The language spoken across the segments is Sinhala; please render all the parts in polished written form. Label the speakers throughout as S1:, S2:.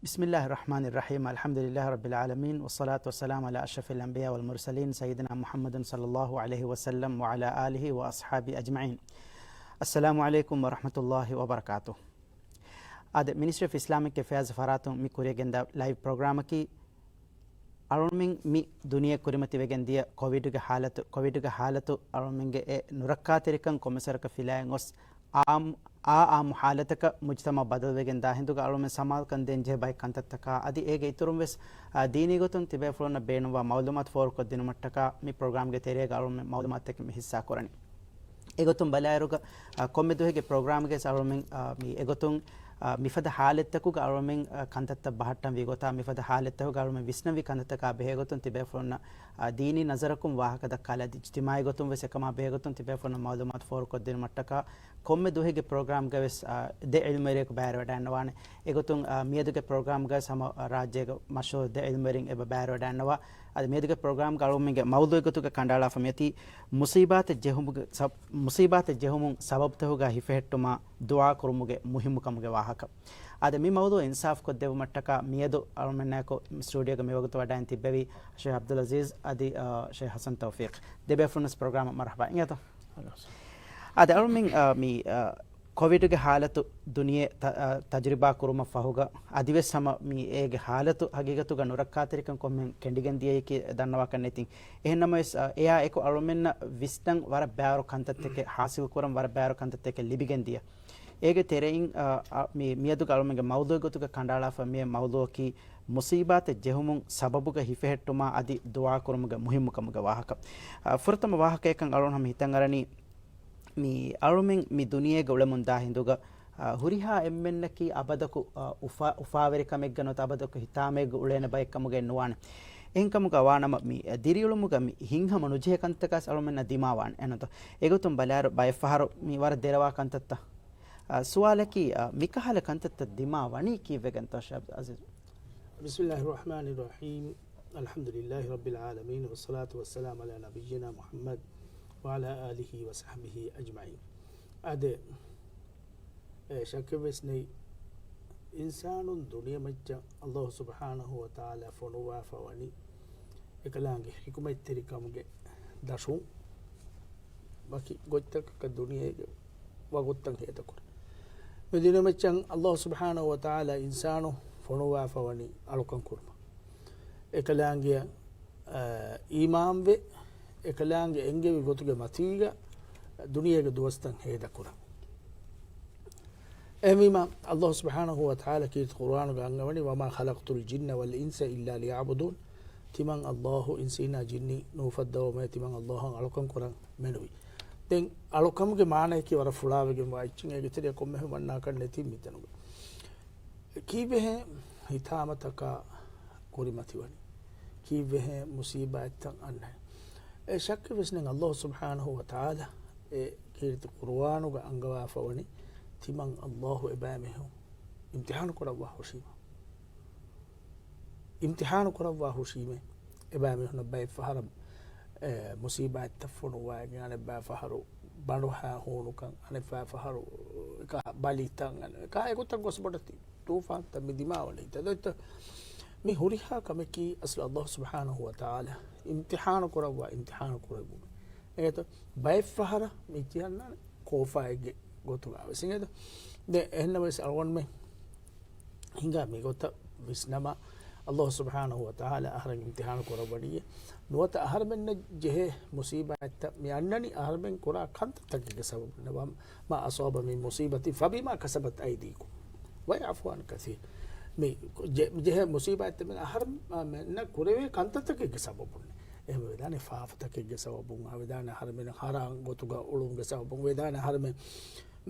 S1: بسم الله الرحمن الرحيم الحمد لله رب العالمين والصلاة والسلام على أشرف الأنبياء والمرسلين سيدنا محمد صلى الله عليه وسلم وعلى آله وأصحابه أجمعين. السلام عليكم ورحمة الله وبركاته. هذا Ministry of Islamic Affairs فراتون مي كوريا جندا لايف بروجرام كي أرمين مي دنيا كوريمتي وجندية كوفيد حالته أرمين نركات ركن كومسرك فيلاينغوس آم حالتك مجتمع بدل وجن داهندوك أرومن سمال كندين جهباي كنتتكا أدي إيجي تروم بس ديني قطن تبى فلونا بينوا معلومات فور كدينو متكا مي program के तेरे أرومن معلومات تك مي हिस्सा करनी एगोतुम बलायरुग कोम्मेदुहे के program के अरोमन मी एगोतुम मिफद हालतकु अरोमन कंतत्त बहट्टम विगोता मिफद हालतकु अरोमन विष्णवी कंतत्तका बेगोतुम तिबे फलना दीनी नजरकुम वाहक दक्काला इज्तिमाई गोतुम वैसे कमा बेगोतुम तिबे फलना मालूमात फोर कोद्दिन मट्टका कोम्मेदुहे के program के वैस दे इल्मेरे को बैर वडानवाने एगोतुम मियदु के program के सम राज्य के मशहूर दे इल्मेरिंग एब बैर वडानवा ಅದು ಮೇದುಗೆ ಪ್ರೋಗ್ರಾಮ್ ಗಾಳುಮಿಗೆ ಮೌದುಗತುಗ ಕಂಡಾಳ ಫಮಿಯತಿ ಮುಸೀಬಾತ್ ಜೆಹುಮು ಸಬಬ್ ತಹುಗ ಹಿಫೆಟ್ಟುಮ ದುಆ ಕುರುಮುಗೆ ಮುಹಿಮ್ಮುಕಮುಗೆ ವಾಹಕ ಅದು ಮಿ ಮೌದು ಇನ್ಸಾಫ್ ಕೊದ್ದೆವು ಮಟ್ಟಕ ಮಿಯದು ಅರುಮನ್ನಾಕೋ ಸ್ಟುಡಿಯೋಗೆ ಮೇವಗತು ವಡಾನ್ ತಿಬ್ಬವಿ ಶೇಖ್ ಅಬ್ದುಲ್ ಅಜೀಜ್ ಅದಿ ಶೇಖ್ ಹಸನ್ ತೌಫೀಕ್ ದೆಬೆ ಫುನಸ್ ಪ್ರೋಗ್ರಾಮ್ ಮರ್ಹಬಾ ಇಂಗತ ಅದು ಅರುಮಿಂಗ್ ಮಿ ಕೋವಿಡ್ಗೆ ಹಾಲತು ದುನಿಯೆ ತಜ್ರಿಬಾ ಕುರುಮ ಫಹುಗ ಅದಿವೆ ಸಮ ಮಿ ಏಗೆ ಹಾಲತು ಹಗಿಗತುಗ ನುರಕ್ಕಾತರಿಕಂ ಕೊಮ್ಮೆ ಕೆಂಡಿಗಂದಿಯೇಕಿ ದನ್ನವಾ ಕನ್ನೆತಿ එහෙනම එයා එක අරුමෙන්න විස්තන් වර බෑරු කන්තත්තෙක හාසිල් කරම් වර බෑරු කන්තත්තෙක ලිබිගෙන්දිය ඒගේ තෙරෙයින් මේ මියදු අරුමෙගේ මෞදුව ගතුක කණ්ඩාලා ෆමිය මෞදුවකි මුසීබාත ජෙහුමුන් සබබුග හිෆෙහෙට්ටුමා අදි දුආ කරමුගේ මුහිම්මුකමුගේ වාහක ෆුර්තම වාහකයකන් අරුණ හම හිතන් අරණි mi arumin mi duniye gawlamun dahinduga huriha emmenki abadaku ufaveri kameggano abadaku hitameg ulena baykamuge nuwan enkamuga wanama mi diriyulumuga mi hinhama nuje kantakas arumenna dimawan enoto egotum balaru bayfaharu mi war derawa kantatta sualaki mikahala kantatta dimawani kiveganto shab aziz
S2: bismillahir rahmanir rahim alhamdulillahi rabbil alamin wassalatu wassalamu ala nabiyyina muhammad وعلى آله وصحبه أجمعين. هذا شكوسني إنسان دنيا مجا الله سبحانه وتعالى فنوا فواني إكلانge حكمة تريكامge داشو باقي قلتك كدنيا وقلتك هي تكون مدينة مجا الله سبحانه وتعالى إنسان فنوا فواني ألوكان كورما إكلانge إمام به ekalaange engevi gotuge matiga duniyage duwastan heeda kura emima Allah subhanahu wa ta'ala ki Qur'an ga angawani wama khalaqtul jinna wal insa illa liya'budun timan Allahu insina jinni nufaddaw ma timan Allahu alukan kuran menui den alukamge maana ki wara fulawege waichin ege tere komme manna kan neti mitanu kibehe hitamataka kurimatiwani kibehe musibatan anna شك بسنن الله سبحانه وتعالى كيرت القرآن وعنقوا فوني تمن الله إبامه امتحان كرا الله وشيما امتحان كرا الله وشيما إبامه نبأ فهرم مصيبة تفون واجي أنا بفهرو بروها هونو كان أنا بفهرو كباليتان كا يقول تقص بدتي توفان تمدي ما ولا يتدوت mi huriha kameki asla Allah subhanahu wa ta'ala imtihan korawa imtihan korabu eto bay fahara mi tiyanna kofaege gotuga singedo de enna wes alwan me hinga mi gota bisnama Allah subhanahu wa ta'ala ahran imtihan korabadiye nuwata aharben jehe musibat mi annani aharben kora khant takge sabab nabam ma asaba min musibati fabima kasabat aydikum wa yafu an kathir මේ ජෙහ මුසීබත් මෙ අහරම් න කුරවේ කන්තතකෙක සබබුන්නේ එහෙම වේදානේ ෆාෆතකෙක සබබුන් අවදාන හරමෙන හරං ගොතුග උළුන්ග සබබුන් වේදාන හරමෙ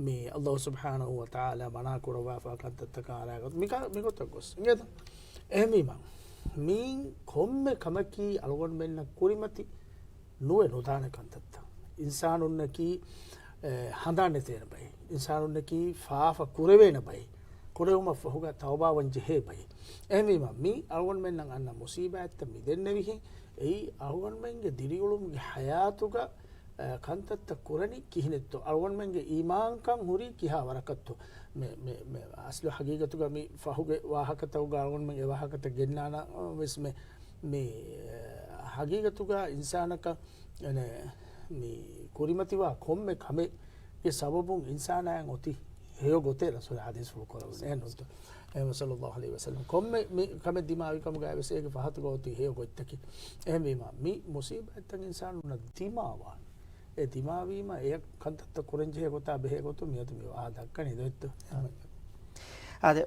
S2: මේ අල්ලාහ් සුබ්හානහු වතාලා මනා කුරවා ෆාකන්තතක ආරගත මිගොත ගොස් නේද එහෙමීම මින් කොම්මෙ කමකි අලගොන් මෙන්න කුරිමති නුවේ නොදාන කන්තත ඉන්සානුන්නකි හඳාන්නේ තේන බයි ඉන්සානුන්නකි ෆාෆ කුරවේන බයි kurema fahuga tawba wanje he bay emima mi algon men nan anna musiba atta mi denne wihi ei algon menge diriyulum ge hayatuga කන්තත්ත කුරණි කිහිනෙත්තු අල්ගොන්මන්ගේ ඊමාංකම් හුරි කිහා වරකත්තු මේ අස්ලු හගීගතුග මේ ෆහුගේ වාහකතව ගාල්ගොන්මන්ගේ වාහකත ගෙන්නාන වෙස් මේ හගීගතුග ඉන්සානක මේ කුරිමතිවා කොම්මෙ කමේ ඒ සබබුන් ඉන්සානයන් ඔති හේයෝ ගොතේ රසූල් හදීස් වල කරන්නේ නේද එහෙම සල්ලල්ලාහු අලයිහි වසල්ලම් කොම්මෙ මේ කම දිමාවි කම ගාවසේගේ පහත ගොති හේයෝ ගොත්තකි එහෙම මේ මුසීබතන් ඉන්සාන උන දිමාවා ඒ දිමාවීම ඒ කන්තත්ත කුරෙන්ජේ ගොතා බෙහෙ ගොතු මියතු මේ ආදක්කනේ දෙත්තු
S1: අද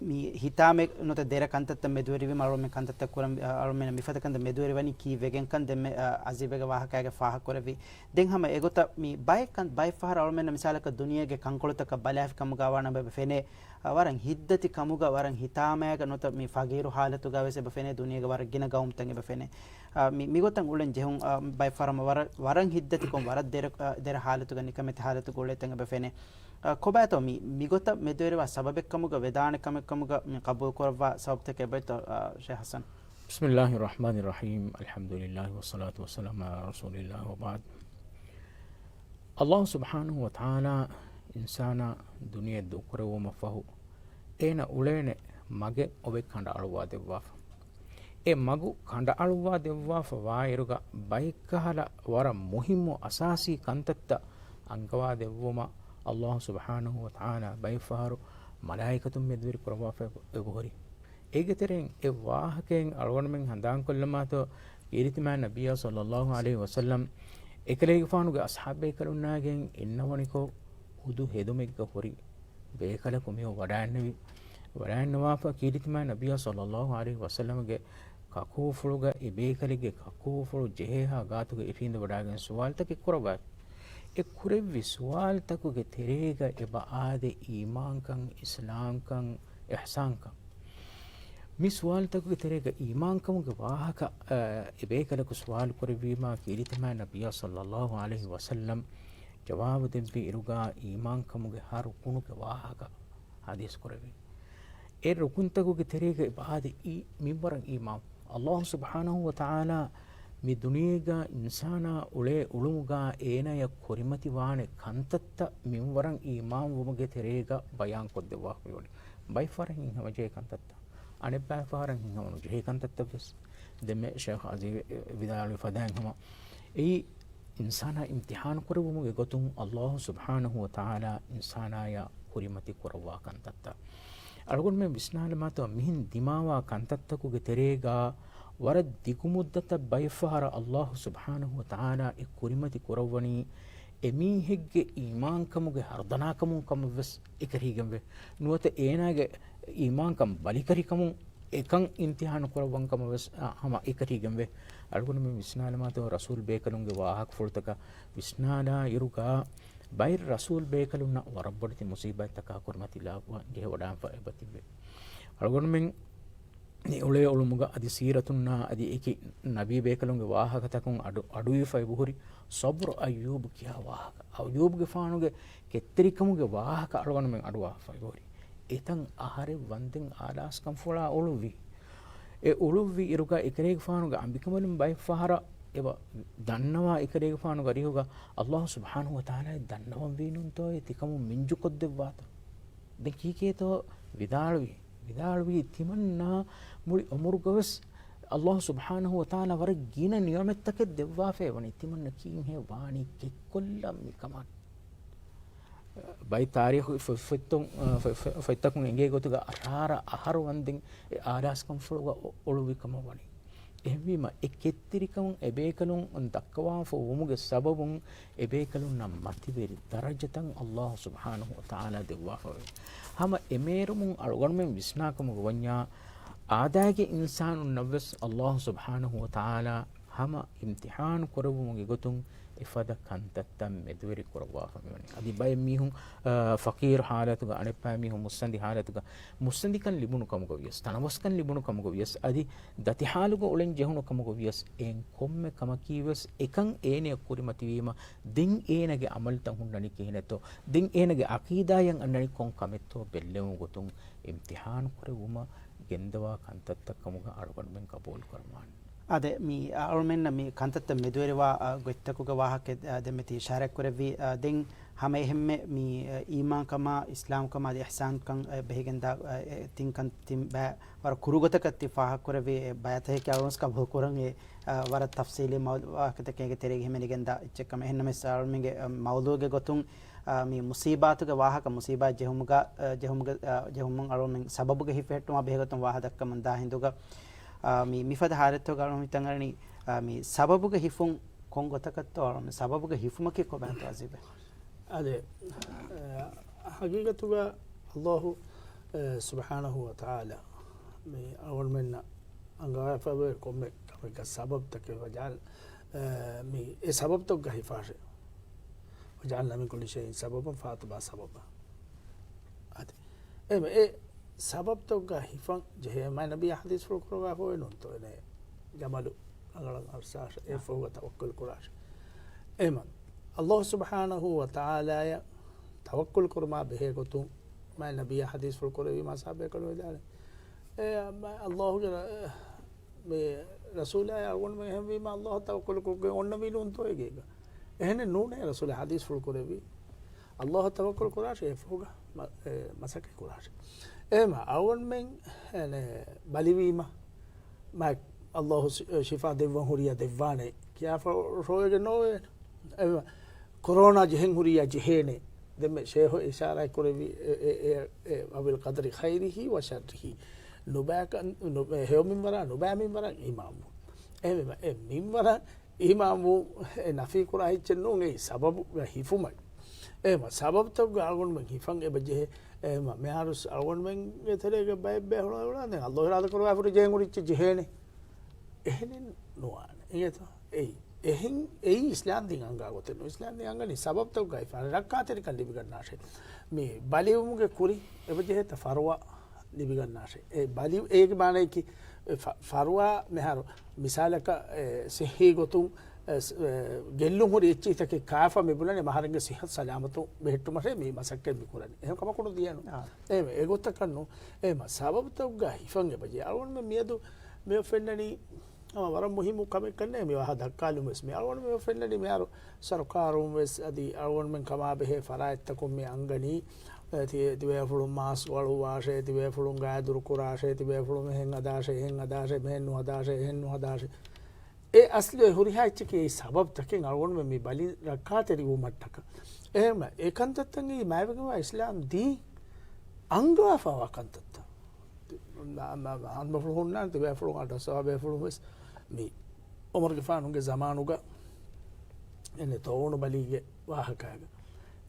S1: mi hitame nota dera kantatta medwerivi marume kantatta kuram arumena mifata kanda medwerivani ki vegen kan demme azibega wahakage faha korevi den hama egota mi bay kan bay fahar arumena misalaka duniyage kankolotaka balaf kamugawana be fene waran hiddati kamuga waran hitamega nota mi fagiru halatu gawese be fene duniyage war gina gaum tange be fene mi gotan ulen jehun bay farama waran hiddati kom warad dera halatu ga nikamete halatu gole tange be fene kobato migota medwereva sababekkamuga vedanekamuga qabul korwa sababteke beto Sheikh Hassan
S3: Bismillahir Rahmanir Rahim Alhamdulillah wassalatu wassalamu ala Rasulillah wa ba'd Allah subhanahu wa ta'ala insana duniya dukrewo mafahu ena ulene mage obe kanda alwa devwa e magu kanda alwa devwa wa iruga baikhala wara muhimmu asasi kantatta angawa devwoma Allah subhanahu wa ta'ala bayfaru malaikatum medwir kurwafa ebuhori egeteren e wahakeen algonmen handan kollamato iritima nabiyya sallallahu alaihi wasallam ekelege faanuge ashabe kalunnagen innawoniko hudu hedumegga hori bekala kumiyo wadannawafa iritima nabiyya sallallahu alaihi wasallam ge kakufuluga e bekalige kakufulu jeha gatuge irinda wadagen suwaltake kurwa e kurevi suwal takuge terega e baade imankan islamkan ihsankan mi suwal takuge terega imankamuge wahaka e bekalaku suwal kurevima kiritama nabiyya sallallahu alaihi wasallam jawabu debbi iruga imankamuge haru kunuge wahaka hadis kurevi e rukun takuge terega e baade minbaran imam Allah subhanahu wa ta'ala mi duniyega insana ulumuga enaya korimati wane kantatta minwaran imam wumuge terega bayan koddewa yoni bay farahin hamaje kantatta ane bay faran hamaну je kantatta bes demme sheikh aziz vidal fadan hama ei insana imtihan korwumuge gotun Allah subhanahu wa ta'ala insana ya korimati korwa kantatta algon me bisnal mato mihin dimawa kantatta kuge terega wara digumuddata bayfahara Allah subhanahu wa ta'ala e kurimati kurawani emi hegge iman kamuge hardana kamu ves ekarigambe nuwata enage iman kam balikari kamu ekan imtihan kurawan kamu ves hama ekarigambe algonu me visnalamato rasul bekalunge wahak fultaka visnala iruga bayr rasul bekalunna warabbati musibat taka kurmati lawa je wadan fa ebatibe algonu men ni ule ulumuga adi siratuna adi eki nabi bekalunge wahakatakun aduwi fay buhuri sabr ayyub kiya wahaka ayyub ge faanuge ketterikamuge wahaka alwanu men aduwa fay buhuri etan ahare wanden alas kam fola uluwi e uluwi iruga ekerege faanuge ambikamalum bay fahara eba dannawa ekerege faanuge rihuga Allah subhanahu wa ta'ala dannawan winun to etikamu minju koddewata de kiketo vidalwi timanna muli umurgos Allah subhanahu wa ta'ala war gina niyamettake devwa fe wani timanna kin he wani kekkollam mikaman bay tarikh fettakun enge gotuga arara aharu wandin e aras kam fulwa oluwikam wani ehwima ekettirikam ebekalun dakwa fo umuge sababun ebekalun nam matiberi darajatan Allah subhanahu wa ta'ala devwa fe hama emerumun algonmen visnakamu wanya aadage insanun navs Allah subhanahu wa ta'ala hama imtihan korwumuge gotun ifada kantatta medweri korwa famani adi bay mihun faqir halatuga anepa mihun musandi halatuga musandi kan libunu kamugo yes tanawaskan libunu kamugo yes adi dati halugo ulen jehunu kamugo yes en komme kamakiwes ekan ene kurimati wima din enage amaltan hundani kineto din enage aqidayan annani kon kametto bellemu gotun imtihan korwuma gendawa kantatta kamuga argon men kabul karman
S1: ಅದೇ ಮೀ ಅವಮೆನ್ನ ಮೀ ಕಂತತ್ತ ಮೆದುವೆರವಾ ಗೊತ್ತಕುಗ ವಾಹಕೆ ದೆಮೆತಿ ಇಶಾರಕ್ ಕೊರವಿ ದೆನ್ ಹಮೆ ಹೆಮ್ಮೆ ಮೀ ಈಮಾನ್ ಕಮ ಇಸ್ಲಾಂ ಕಮ ಅದಿ ಇಹ್ಸಾನ್ ಕಂ ಬೆಹಿಗೆಂದ ತಿನ್ ಕಂ ತಿಂ ಬಾ ವರ ಕುರುಗತಕ ತಿಫಾಹ ಕೊರವಿ ಬಯತೆ ಕೆ ಅವನ್ಸ್ ಕ ಭೋಕುರಂ ಎ ವರ ತಫ್ಸೀಲಿ ವಾಹಕತಕೆಗೆ ತೆರೆಗೆ ಹೆಮೆನಿಗೆಂದ ಇಚ್ಚಕಮ ಹೆನ್ನಮೆ ಸಾಳ್ಮಿಗೆ ಮೌಲೂಗೆ ಗೊತ್ತುಂ ಮೀ ಮುಸೀಬಾತುಗೆ ವಾಹಕ ಮುಸೀಬಾ ಜೆಹುಮುಗ ಅಳೋಮೆನ್ ಸಬಬುಗೆ ಹಿಫೆಟ್ಟುಮ ಬೆಹಗತುಂ ವಾಹ ದಕ್ಕಮನ್ ದಾ ಹಿಂದುಗ ಮೀ ಮಿಫದ ಹಾರತ್ತೋ ಗಾಳೋ ಮಿತಂಗರಣಿ ಮೀ ಸಬಬುಗೆ ಹಿಫುಂ ಕೊಂಗೊತಕತ್ತೋ ಅಳೋಮೆ ಸಬಬುಗೆ ಹಿಫುಮಕ್ಕೆ ಕೊಬಂತ ಅಜಿಬೆ
S2: ಅದೇ ಹಕೀಕತುಗ ಅಲ್ಲಾಹು ಸುಬ್ಹಾನಹು ವ ತಆಲ ಮೀ ಅವಲ್ ಮೆನ್ನ ಅಂಗಾಯ ಫಬೆ ಕೊಮ್ಮೆ ಕಮಕ ಸಬಬ್ ತಕೆ ವಜಾಲ್ ಮೀ ಎ ಸಬಬ್ ತೊ ಗಹಿಫಾಶೆ وجعلنا من كل شيء سببا فاتبع سببا هذا اي سبب تو غيفان جه ما نبي حديث فلوكروا هو نونتو نه جمالو انغلا ارساش اي فوق توكل كراش ايما الله سبحانه وتعالى توكل كرما به كتو ما نبي حديث فلوكروا ما صاحب كلو دال الله رسول الله اون में ما الله توكل को ओन्न भी नूंतो एगेगा ehne nune rasul hadis ful korevi allah tawakkul kurash e foga masake kurash ema awon men ene balivima ma allah shifa devwan huriya devwane kya roege no ema corona jehen huriya jehene demme sheho ishara korevi abil qadri khairihi wa sharrihi nubaka heomin wara nubamin wara imamu ema minwara imamu nafi kura hicchennu ngai sababu hifumai ema sabab to galgon men hifan e baje ema meharus algon men eterege baybe hola ne allah irada korwa furu jehen uricche jehene ehne nuane eto ehin islam din anga goten islam din anga ni sabab to gai far rakateri kan libi gannashe me baliumuge kuri e baje ta farwa libi gannashe e bali ege mane ki farwa meharu misalaka sihi gotun ಗೆಲ್ಲು ಹುರಿ ಹೆಚ್ಚಿತಕ್ಕೆ ಕಾಫ ಮಿಬುಲನೆ ಮಹಾರಂಗ ಸಿಹ ಸಲಾಮತು ಬೆಟ್ಟು ಮರೆ ಮಿ ಮಸಕ್ಕೆ ಮಿಕುರನೆ ಎಹಂ ಕಮ ಕೊಡು ದಿಯನು ಏಮೆ ಎಗೊತ್ತ ಕಣ್ಣು ಏಮ ಸಬಬ್ ತಗ್ಗ ಹಿಫಂಗೆ ಬಜೆ ಅವನ್ ಮೆ ಮಿಯದು ಮೆ ಫೆನ್ನನಿ ಅವ ವರ ಮುಹಿಮು ಕಮೆ ಕನ್ನೆ ಮಿ ವಹ ದಕ್ಕಾಲು ಮಸ್ ಮಿ ಅವನ್ ಮೆ ಫೆನ್ನನಿ ಮಿ ಯಾರು ಸರ್ಕಾರು ಮಸ್ ಅದಿ ಅವನ್ ಮೆ ಕಮಾ ಬೆಹೆ ಫರಾಯತ್ ತಕೊ ಮೆ ಅಂಗನಿ ತಿವೆ ಫುಳು ಮಾಸ್ ವಳು ವಾಶೆ ತಿವೆ ಫುಳು ಗಾಯ ದುರುಕುರಾಶೆ ತಿವೆ ಫುಳು ಹೆಂಗ ಅದಾಶೆ ಮೆನ್ನು ಅದಾಶೆ ಹೆನ್ನು ಅದಾಶೆ ඒ අස්ලි හුරිහාච්චකේ සබබ් තකෙන් අරගොන් මේ බලි රක්කාතෙරි වූ මට්ටක එහෙම ඒකන්තත්තන්ගේ මෑවකම ඉස්ලාම් දී අංගවාෆාව කන්තත්ත අන්බ ෆුල්හුන්නාන් තිබේ ෆුල්හුන් අට සාබේ ෆුල්හුස් මේ උමර් ගෆානුගේ zamanuga එන්නේ තෝණු බලිගේ වාහකයක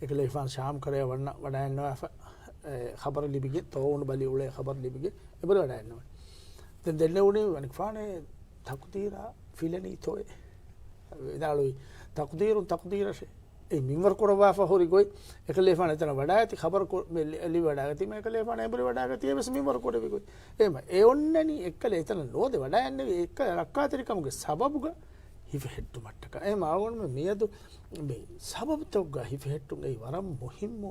S2: ඒකල ඉෆාන් ශාම් කරේ වන්න වඩායන්නවා خبر ලිබිගේ තෝණු බලි උලේ خبر ලිබිගේ එබර වඩායන්නවා දැන් දෙන්නේ උනේ වනිෆානේ තකුදීරා filani toy daloi taqdirun she e minwar ko wafa hori goy ekle fana tana wadaati khabar ko li wadaati me ekle fana ebri wadaati ebes minwar ko devi goy ema e onnani ekle etana node wadayanne ek rakkateri kamuge sababuga hife hettu mattaka ema awon me miyadu me sababu togga hife hettu ei waram muhimmu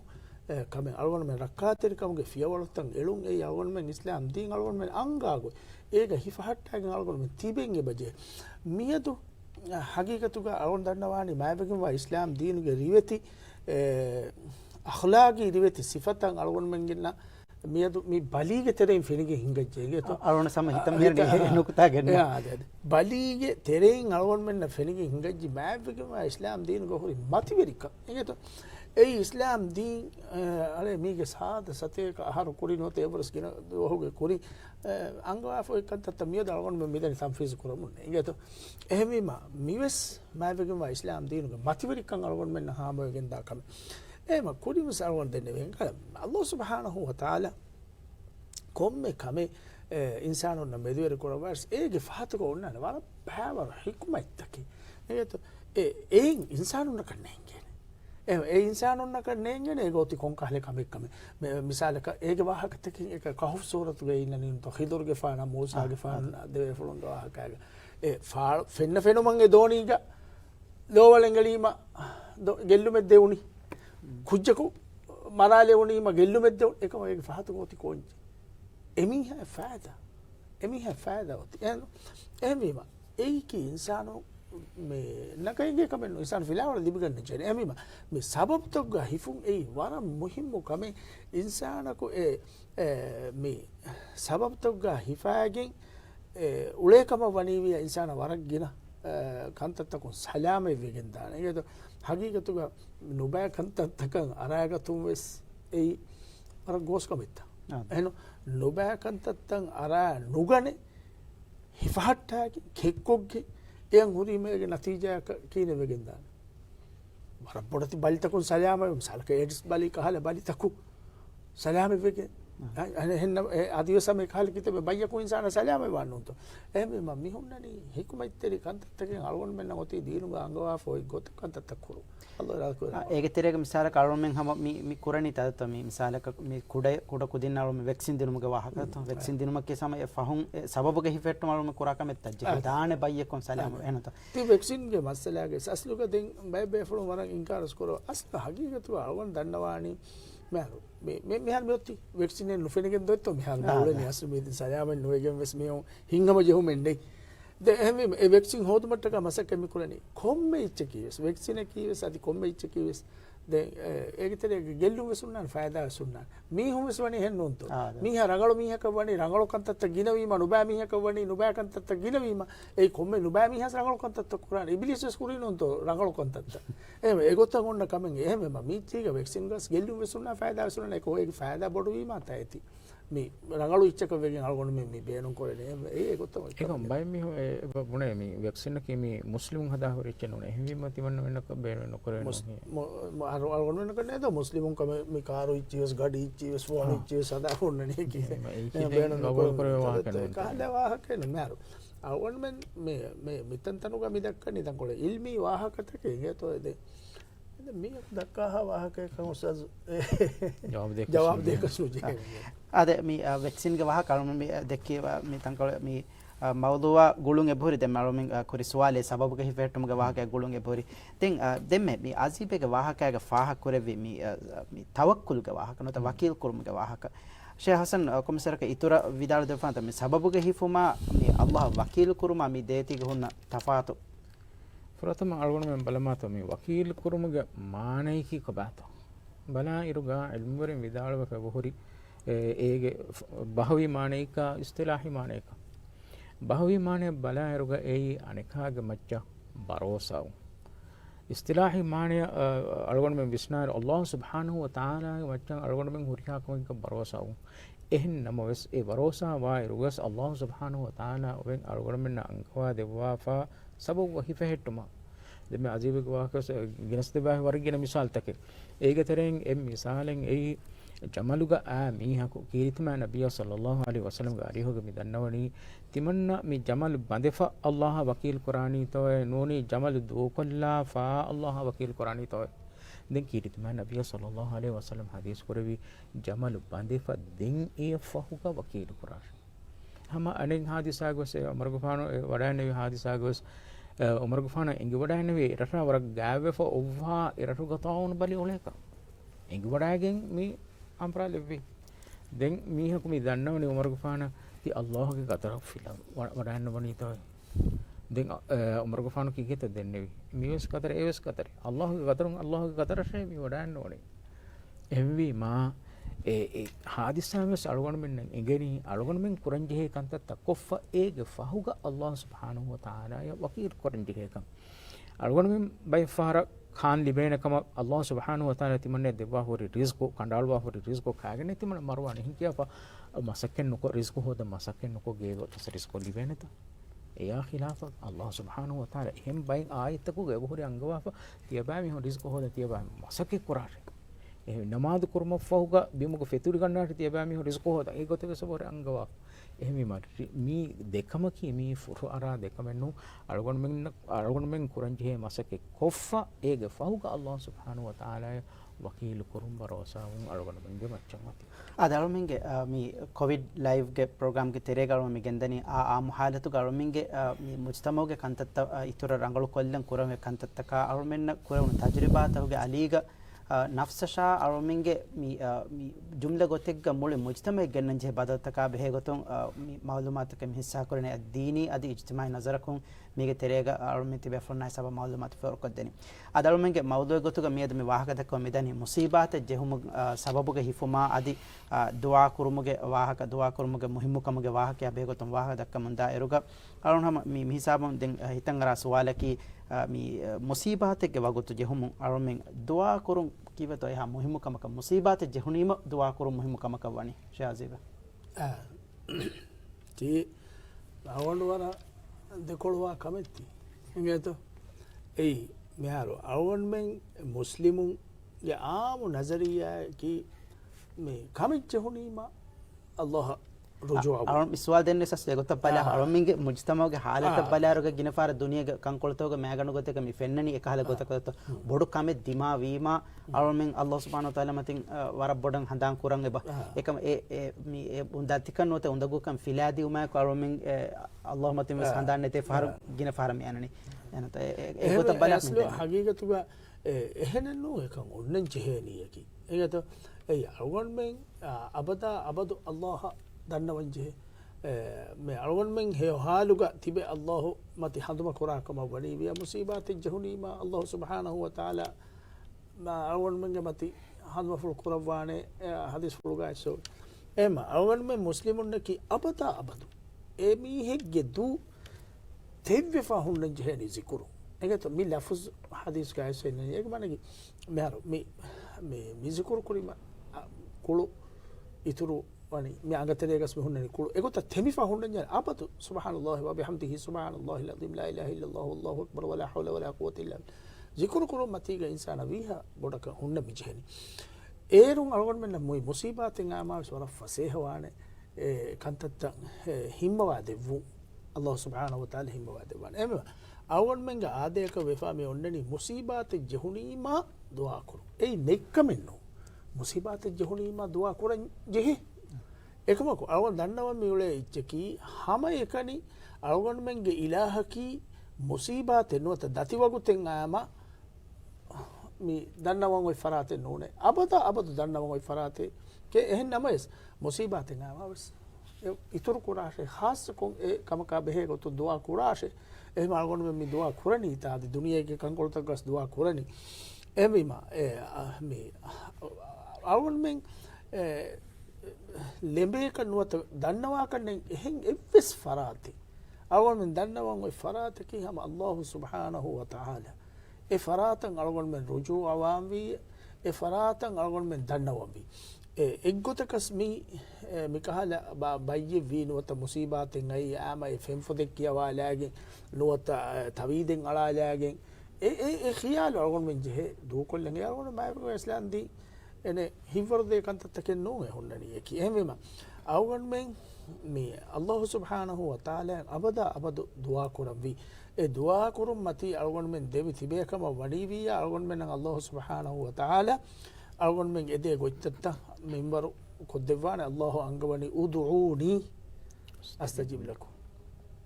S2: kame alwon me rakkateri kamuge fiyawaltan elun ei awon me islam din alwon me anga goy ඒක හිෆහට්ටාගෙන් අල්ගොල්ම තිබෙන් එබජේ මියදු හගීකතුග අවුන් දන්නවානි මෑබකම ඉස්ලාම් දීනුගේ රිවෙති අඛලාගී රිවෙති සිෆතන් අල්ගොල්මෙන් ගෙන්න මියදු මේ බලීගේ තෙරෙන් ෆෙනිගේ හිංගජ්ජේගේ તો අරුණ සම හිතම් මෙහෙ නුකුතා ගන්න බලීගේ තෙරෙන් අල්ගොල්මෙන් ෆෙනිගේ හිංගජ්ජි මෑබකම ඉස්ලාම් දීනුගේ හොරි මතිවෙරික ඒක તો ඒ ඉස්ලාම් දී අර මේගේ සාද සතේක ආහාර කුරි නොතේ වරස් කියන ඔහුගේ කුරි අංගවාෆෝ එකත් තමිය දාගොන් මෙදෙන සම්ෆීස් කරමුන් ඒගේතෝ එහෙමීම මිවස් මාවගෙම ඉස්ලාම් දීනුගේ මතිවරිකන් අරගොන් මෙන්න හාමගෙන් දාකම එහෙම කුරිම සරවොන් දෙන්නේ වෙන් කල අල්ලාහ් සුබ්හානහු වතාලා කොම්මේ කමේ ඉන්සානුන් මෙදෙවර කරවස් ඒගේ ෆාතක ඔන්නන වර බෑවර හික්මයිත්තකි ඒගේතෝ ඒ ඉන්සානුන් කන්නේ ඒ ඉන්සානුන්න කන්නේගෙන ඒගොති කොන්කහලේ කමෙක්කම මිසාලක ඒගේ වාහකතකින් එක කහුෆ් සූරතු වේ ඉන්න නින් තෝ හිදුර්ගේ ෆාන මූසාගේ ෆාන දෙවේ ෆුලුන් වාහකයක ඒ ෆාල් ෆෙන්න ෆෙනුමන්ගේ දෝනීග ලෝවලෙන්ගලීම ගෙල්ලුමෙත් දෙවුනි කුජ්ජකු මරාලේ වුනීම ගෙල්ලුමෙත් දෙවුනි එකම ඒගේ ෆහතු ගොති කොන්ජි එමිහ ෆාදා ඔති එමීම ඒකේ ඉන්සානෝ මේ නකයිගේ කමෙන් ඉන්සාන ෆිලාවල දිබගන්න චේ එමිම මේ සබබ් තොග්ග හිෆුන් ඒ වරම් මුහිම්මු කමෙන් ඉන්සානකෝ මේ සබබ් තොග්ග හිෆාගෙන් උලේකම වනීවිය ඉන්සාන වරක් ගෙන කන්තත්තකුන් සලාමයි වෙගෙන් දාන ඒකද හගීගතුග නුබෑ කන්තත්තකන් අරාගතුන් වෙස් ඒ අර ගෝස්කමිත්තා එහෙනම් නුබෑ කන්තත්තන් අරා නුගනේ හිෆහට්ටාගේ කෙක්කොක්ගේ එයන් හුරීමේගේ නතිජා කීන වෙගෙන් දාන වර පොඩති බලිතකුන් සලාමයි සල්ක එඩ්ස් බලි කහල බලිතකු සලාමයි වෙගෙන් එහෙනම් අදිවසම කාලේ කිතේ බයියකෝ ඉන්සාන සලාමයි වන්නොන්තෝ එහෙම මම මිහුන්නනි හිකුමයිතරි කන්තත්තකෙන් අලගොන් මෙන්න ඔතේ දීනුග අංගවා ෆොයි ගොත කන්තත්තක් කුරු අල්ලාහ් ඒක
S1: තිරේක මිසාල කලොන් හම මි කුරණි තදත මි මිසාලක මි කුඩ කුදින්නාලු මි වැක්සින් දිනුමක වහක වැක්සින් දිනුමක සමය ෆහුන් සබබක හිෆෙට්ට මාලු කුරාක මෙත්තජ දාන බයියකෝ සලාම එනත
S2: ති වැක්සින් ගේ මස්සලාගේ සස්ලුක දෙන් බය බෙෆලු මරන් ඉන්කාරස් කරෝ අස්ත හගීගතු අලගොන් දන්නවානි මෑරු මේ මෙහල් මෙොත්ති වෙක්සිනේ නුෆෙනගෙන් දොත්තෝ මෙහල් නවලේ අස්ර මේ සයාමෙන් නොයගෙන් වෙස් මේ හිංගම ජෙහු මෙන්ඩේ ද එහෙම ඒ වෙක්සින් හොදුමට්ටක මසක මිකුලනේ කොම්මේ ඉච්ච කීවස් වෙක්සිනේ කීවස් අදි කොම්මේ ඉච්ච කීවස් ද ඒකතරේ ගෙල්ලුම් වෙසුන්නාන් ෆායදා වෙසුන්නාන් මීහුම් වෙසවනේ හෙන්නොන්තෝ මීහ රගල මීහක වනේ රගල කන්තත්ත ගිනවීම නුබෑ මීහක වනේ නුබෑ කන්තත්ත ගිනවීම ඒ කොම්මේ නුබෑ මීහස් රගල කන්තත්ත කුරාන ඉබ්ලිස් ස්කුරිනොන්තෝ රගල කන්තත්ත එහෙම ඒගොත්ත ගොන්න කමෙන් එහෙම මීචීක වෙක්සින් ගස් ගෙල්ලුම් වෙසුන්නා ෆායදා වෙසුන්නා ඒක ඔය ෆායදා බොඩු වීම අතයිති මේ රගලු ඉච්චක වෙගෙන් අල්ගොන්න මේ බේනුම් කරේ ඒගොත්ත
S3: ඒක බයි මේ මොනේ මේ වැක්සින් එකේ මේ මුස්ලිම් හදා හොරිච්ච නෝනේ එහෙම තිවන්න වෙන්න බේන නොකරේ
S2: අල්ගොන්න වෙන්න කරන්නේ ද මුස්ලිමුන් කම මේ කාරු ඉච්චිවස් ගඩි ඉච්චිවස් ෆෝන් ඉච්චිවස් හදා හොන්නනේ කියේ බේන නොකරේ කරේ වාහකනේ කාලා වාහකනේ මාරු අල්ගොන්න මේ මිතන් තනුග මිදක්ක නිතන් කොල ඉල්මි වාහකතක හේතොද මේ දක්කා වාහකේ කවුසස් ජවාබ දෙක සුජේ
S1: අද මේ වැක්සින් ගේ වහ කලම මේ දෙකේ මේ තංකල මේ මවදුවා ගුළුන් එබොරි දෙම මරුමින් කුරි සුවාලේ සබබුක හිෆෙට්ටුම ගේ වහකේ ගුළුන් එබොරි තින් දෙමෙ මේ අසීපේ ගේ වහකගේ ෆාහ කුරෙවි මේ තවක්කුල් ගේ වහක නොත වකීල් කුරුම ගේ වහක ෂේ හසන් කොමසරක ඉතුර විදාල දෙෆාන්ත මේ සබබුක හිෆුමා මේ අල්ලාහ් වකීල් කුරුමා මේ දේති ගේ හුන්න තෆාතු
S3: ප්‍රථම අල්ගොන මෙන් බලමාත මේ වකීල් කුරුමගේ මානයිකී කබාත බලා ඉරුගා ඉල්මුවරින් විදාලව කවහොරි ඒගේ බහවි මානයික ඉස්තිලාහි මානයික බහවි මානය බලා ඉරුගා ඒ අනිකාගේ මච්චා බරෝසාව ඉස්තිලාහි මානය අල්ගොන මෙන් විස්නාර අල්ලාහ් සුබ්හානහු වතාලාගේ මච්චා අල්ගොන මෙන් හුරියාකමක බරෝසාව එහෙන්නම වෙස් ඒ බරෝසා වා ඉරුගස් අල්ලාහ් සුබ්හානහු වතාලා වෙන් අල්ගොන මෙන් අංකවා දෙවාෆා සබබ හිෆෙහෙට්ටුම දෙම අජීබක වාකස ගිනස් දෙබා වර්ගින මිසාල් තකේ ඒක තරෙන් එම් මිසාලෙන් ඒ ජමලුග මීහකු කීරිතම නබිය සල්ලල්ලාහු අලයිහි වසල්ලම් ගාරිහොග මිදන්නවනි තිමන්න මේ ජමල් බඳෙෆා අල්ලාහ් වකීල් කුරානී තෝය නෝනි ජමල් දෝකොල්ලා ෆා අල්ලාහ් වකීල් කුරානී තෝය දැන් කීරිතම නබිය සල්ලල්ලාහු අලයිහි වසල්ලම් හදීස් කරවි ජමල් බඳෙෆා දෙන් ඒ ෆහුක වකීල් කුරානී හැම අනෙන් හාදිසා ගොස් උමර් ගෆාන වඩාන්නේ හාදිසා ගොස් උමර් ගෆාන ඉංග වඩාන්නේ රට වරක් ගාවෙෆ ඔව්වා ඉරටු ගතාවුන බලි ඔලේක ඉංග වඩාගෙන් මේ අම්පරා ලෙවි දැන් මීහකු මේ දන්නවනේ උමර් ගෆාන ති අල්ලාහ්ගේ ගතරක් ෆිලා වඩාන්න වනිතෝ දැන් උමර් ගෆාන කීගෙත දෙන්නේ මේස් ගතර ඒස් ගතර අල්ලාහ්ගේ ගතරන් අල්ලාහ්ගේ ගතර ෂේ මේ වඩාන්න ඕනේ එම්වි මා ඒ හාදිසාවස් අලගොන මෙන්න එගෙනි අලගොන මෙන් කුරන්ජේ කන්තත් කොෆ ඒගේ ෆහුග අල්ලාහ් සුබ්හානහු වතාලා වකීල් කුරන්ජේ කම් අලගොන මෙන් බයි ෆාර खान लिबेनकम अल्लाह सुब्हानहु व तआला तिमन्ने देवा हो रिस्क कंडालवा हो रिस्क खागने तिमन मरवा नहीं किया मसक्के नको रिस्क हो द मसक्के नको गेगो तस रिस्क लिबेने त या खिलाफ अल्लाह सुब्हानहु व तआला हम बाई आयत को गेगो हो अंगवा तियबा मी हो रिस्क हो द तियबा मसक्के कुरार ए नमाज कुर्म फहुगा बिमुग फेतुर गन्नाट तियबा मी हो रिस्क हो द ए गोते सब अंगवा එහෙම මී දෙකම කීමී ෆුරු අරා දෙකමෙන්නු අලගොන් මෙන් කුරන්ජේ මසකේ කොෆා ඒග ෆහුග අල්ලාහ් සුබ්හානහු වතාලා වකීල් කුරුම් බරෝසාවුන් අලගොන් මෙන්ගේ මච්චමති
S1: අදලමින්ගේ මේ කොවිඩ් ලයිව් ගේ ප්‍රෝග්‍රෑම් ගේ තෙරේගලම මෙගෙන්දනි ආ මුහාලතු ගලමින්ගේ මේ මුජ්තමෝගේ කන්තත්ත ඉතුරු රංගලු කොල්ලන් කුරම කන්තත්තක අලුමෙන්න කුරුණු තජරිබාතවගේ අලීග nafsasha aruminge mi jumla gotegga muli mujtama gennanje badaltaka behe gotun mi malumat ke hissa korne ad-dini adi ijtimai nazarakun mige terega arumiti be fonna saba malumat for koddeni adaruminge mawdu gotuga miyad mi wahaka dakko midani musibat jehum sababuge hifuma adi dua kurumuge wahaka dua kurumuge muhimmukamuge wahaka be gotun wahaka dakka munda eruga arunham mi hisabam den hitangara suwalaki mi musibat ke wagutu jehum arumin dua kurun kiveto eha muhimmukamaka musibat jehunima dua kurun muhimmukamaka wani shaziba
S2: ti awon wara dekolwa kametti ingeto ei meharo awon men muslimun ge aamu nazariya ki me kamit jehunima allah
S1: aron iswal denne sasle gotta bala aron minge mujtamawge halata balaruga ginafara duniyage kankoltoga meganu goteka mi fennani ekhala gotaka bodu kame dima wima aron min allah subhanahu wa taala matin warab bodan handan kurang eba ekam mi undatikan note undagu kam filadi uma ko aron min allah matin mes handan nete far ginafara mi anani enata e gotta bala
S2: aslo hagigatuga ehenenno ekam onnen jeheni yaki egato ei aron men abadu allah දන්නවන්ජේ මේ අරවන්මෙන් හේහාලුග තිබේ අල්ලාහ් මති හඳුම කුරාකම වණී විය මුසීබාති ජහුනීමා අල්ලාහ් සුබ්හානහු වතාලා මා අරවන්මෙන්ගේ මති හඳුම ෆුල් කුරවානේ හදිස් ෆුල්ගායිසෝ එම අරවන්මෙන් මුස්ලිමුන්නකි අබතා අබදු ඒ මීහෙක්ගේ දු තෙව්වෙෆා හුන්න ජහෙනි zikuru එගත මි ලෆුස් හදිස් ගායිසෙන්නේ ඒක මනකි මෙහර මේ zikuru කුරිම කුළු ඉතුරු wani mi angatele gas mi hunni kulu egota temi fa hunni nya abatu subhanallahi wa bihamdihi subhanallahi alazim la ilaha illa allah wallahu akbar wala hawla wala quwwata illa billah zikru kulu matiga insana wiha bodaka hunna bijeni erun algon men moy musibatin ama sura fasehawane kantatta himmawa devu allah subhanahu wa taala himmawa dewan ema awon men ga adeka wefa me onnani musibat jehunima dua kuru ei nekamenno musibat jehunima dua kuran jehe එකමක අරගොන් දන්නවා මේ උලේ ඉච්චකි හැම එකනි අරගොන් මෙන්ගේ ඉලාහකි මුසීබාත එනවත දති වගුතෙන් ආම මේ දන්නවා ඔය ෆරාතේ නෝනේ අබද දන්නවා ඔය ෆරාතේ කේ එහෙන් නමස් මුසීබාතෙන් ආවස් ඉතුරු කුරාෂේ ખાસ කොන් ඒ කමක බෙහෙ ගොතු දුවා කුරාෂේ එහෙම අරගොන් මේ දුවා කුරණී තාදි දුනියගේ කංකොල්තකස් දුවා කුරණී එවිම මේ අරගොන් මෙන් ලෙඹේක නුවත දන්නවා කන්නේ එහෙන් එවස් ෆරාති අවල් මෙන් දන්නවා ඔය ෆරාත කි හැම අල්ලාහ් සුබ්හානහු වතාලා ඒ ෆරාතන් අලගොන් මෙන් රුජූ අවාම් වී ඒ ෆරාතන් අලගොන් මෙන් දන්නවා වී එක්ගොතකස් මි මිකහල බයිය වී නුවත මුසීබාතෙන් අයි ආම ඒ ෆෙම් ෆොදෙක් කියවාලාගෙන් නුවත තවීදෙන් අලාලාගෙන් ඒ ඛියාල අලගොන් මෙන් ජෙහ දූකොල්ලන් ඒ අලගොන් මයිකෝ ඉස්ලාම් දී ene hivorde kantata ken no e honnani eki ehmema awgon men me allah subhanahu wa taala abadu dua kuramvi e dua kurum mati awgon men devi tibekama wadi wiya awgon men allah subhanahu wa taala awgon men ede goittatta minbaru koddewane allah angawani ud'uni astajib lakum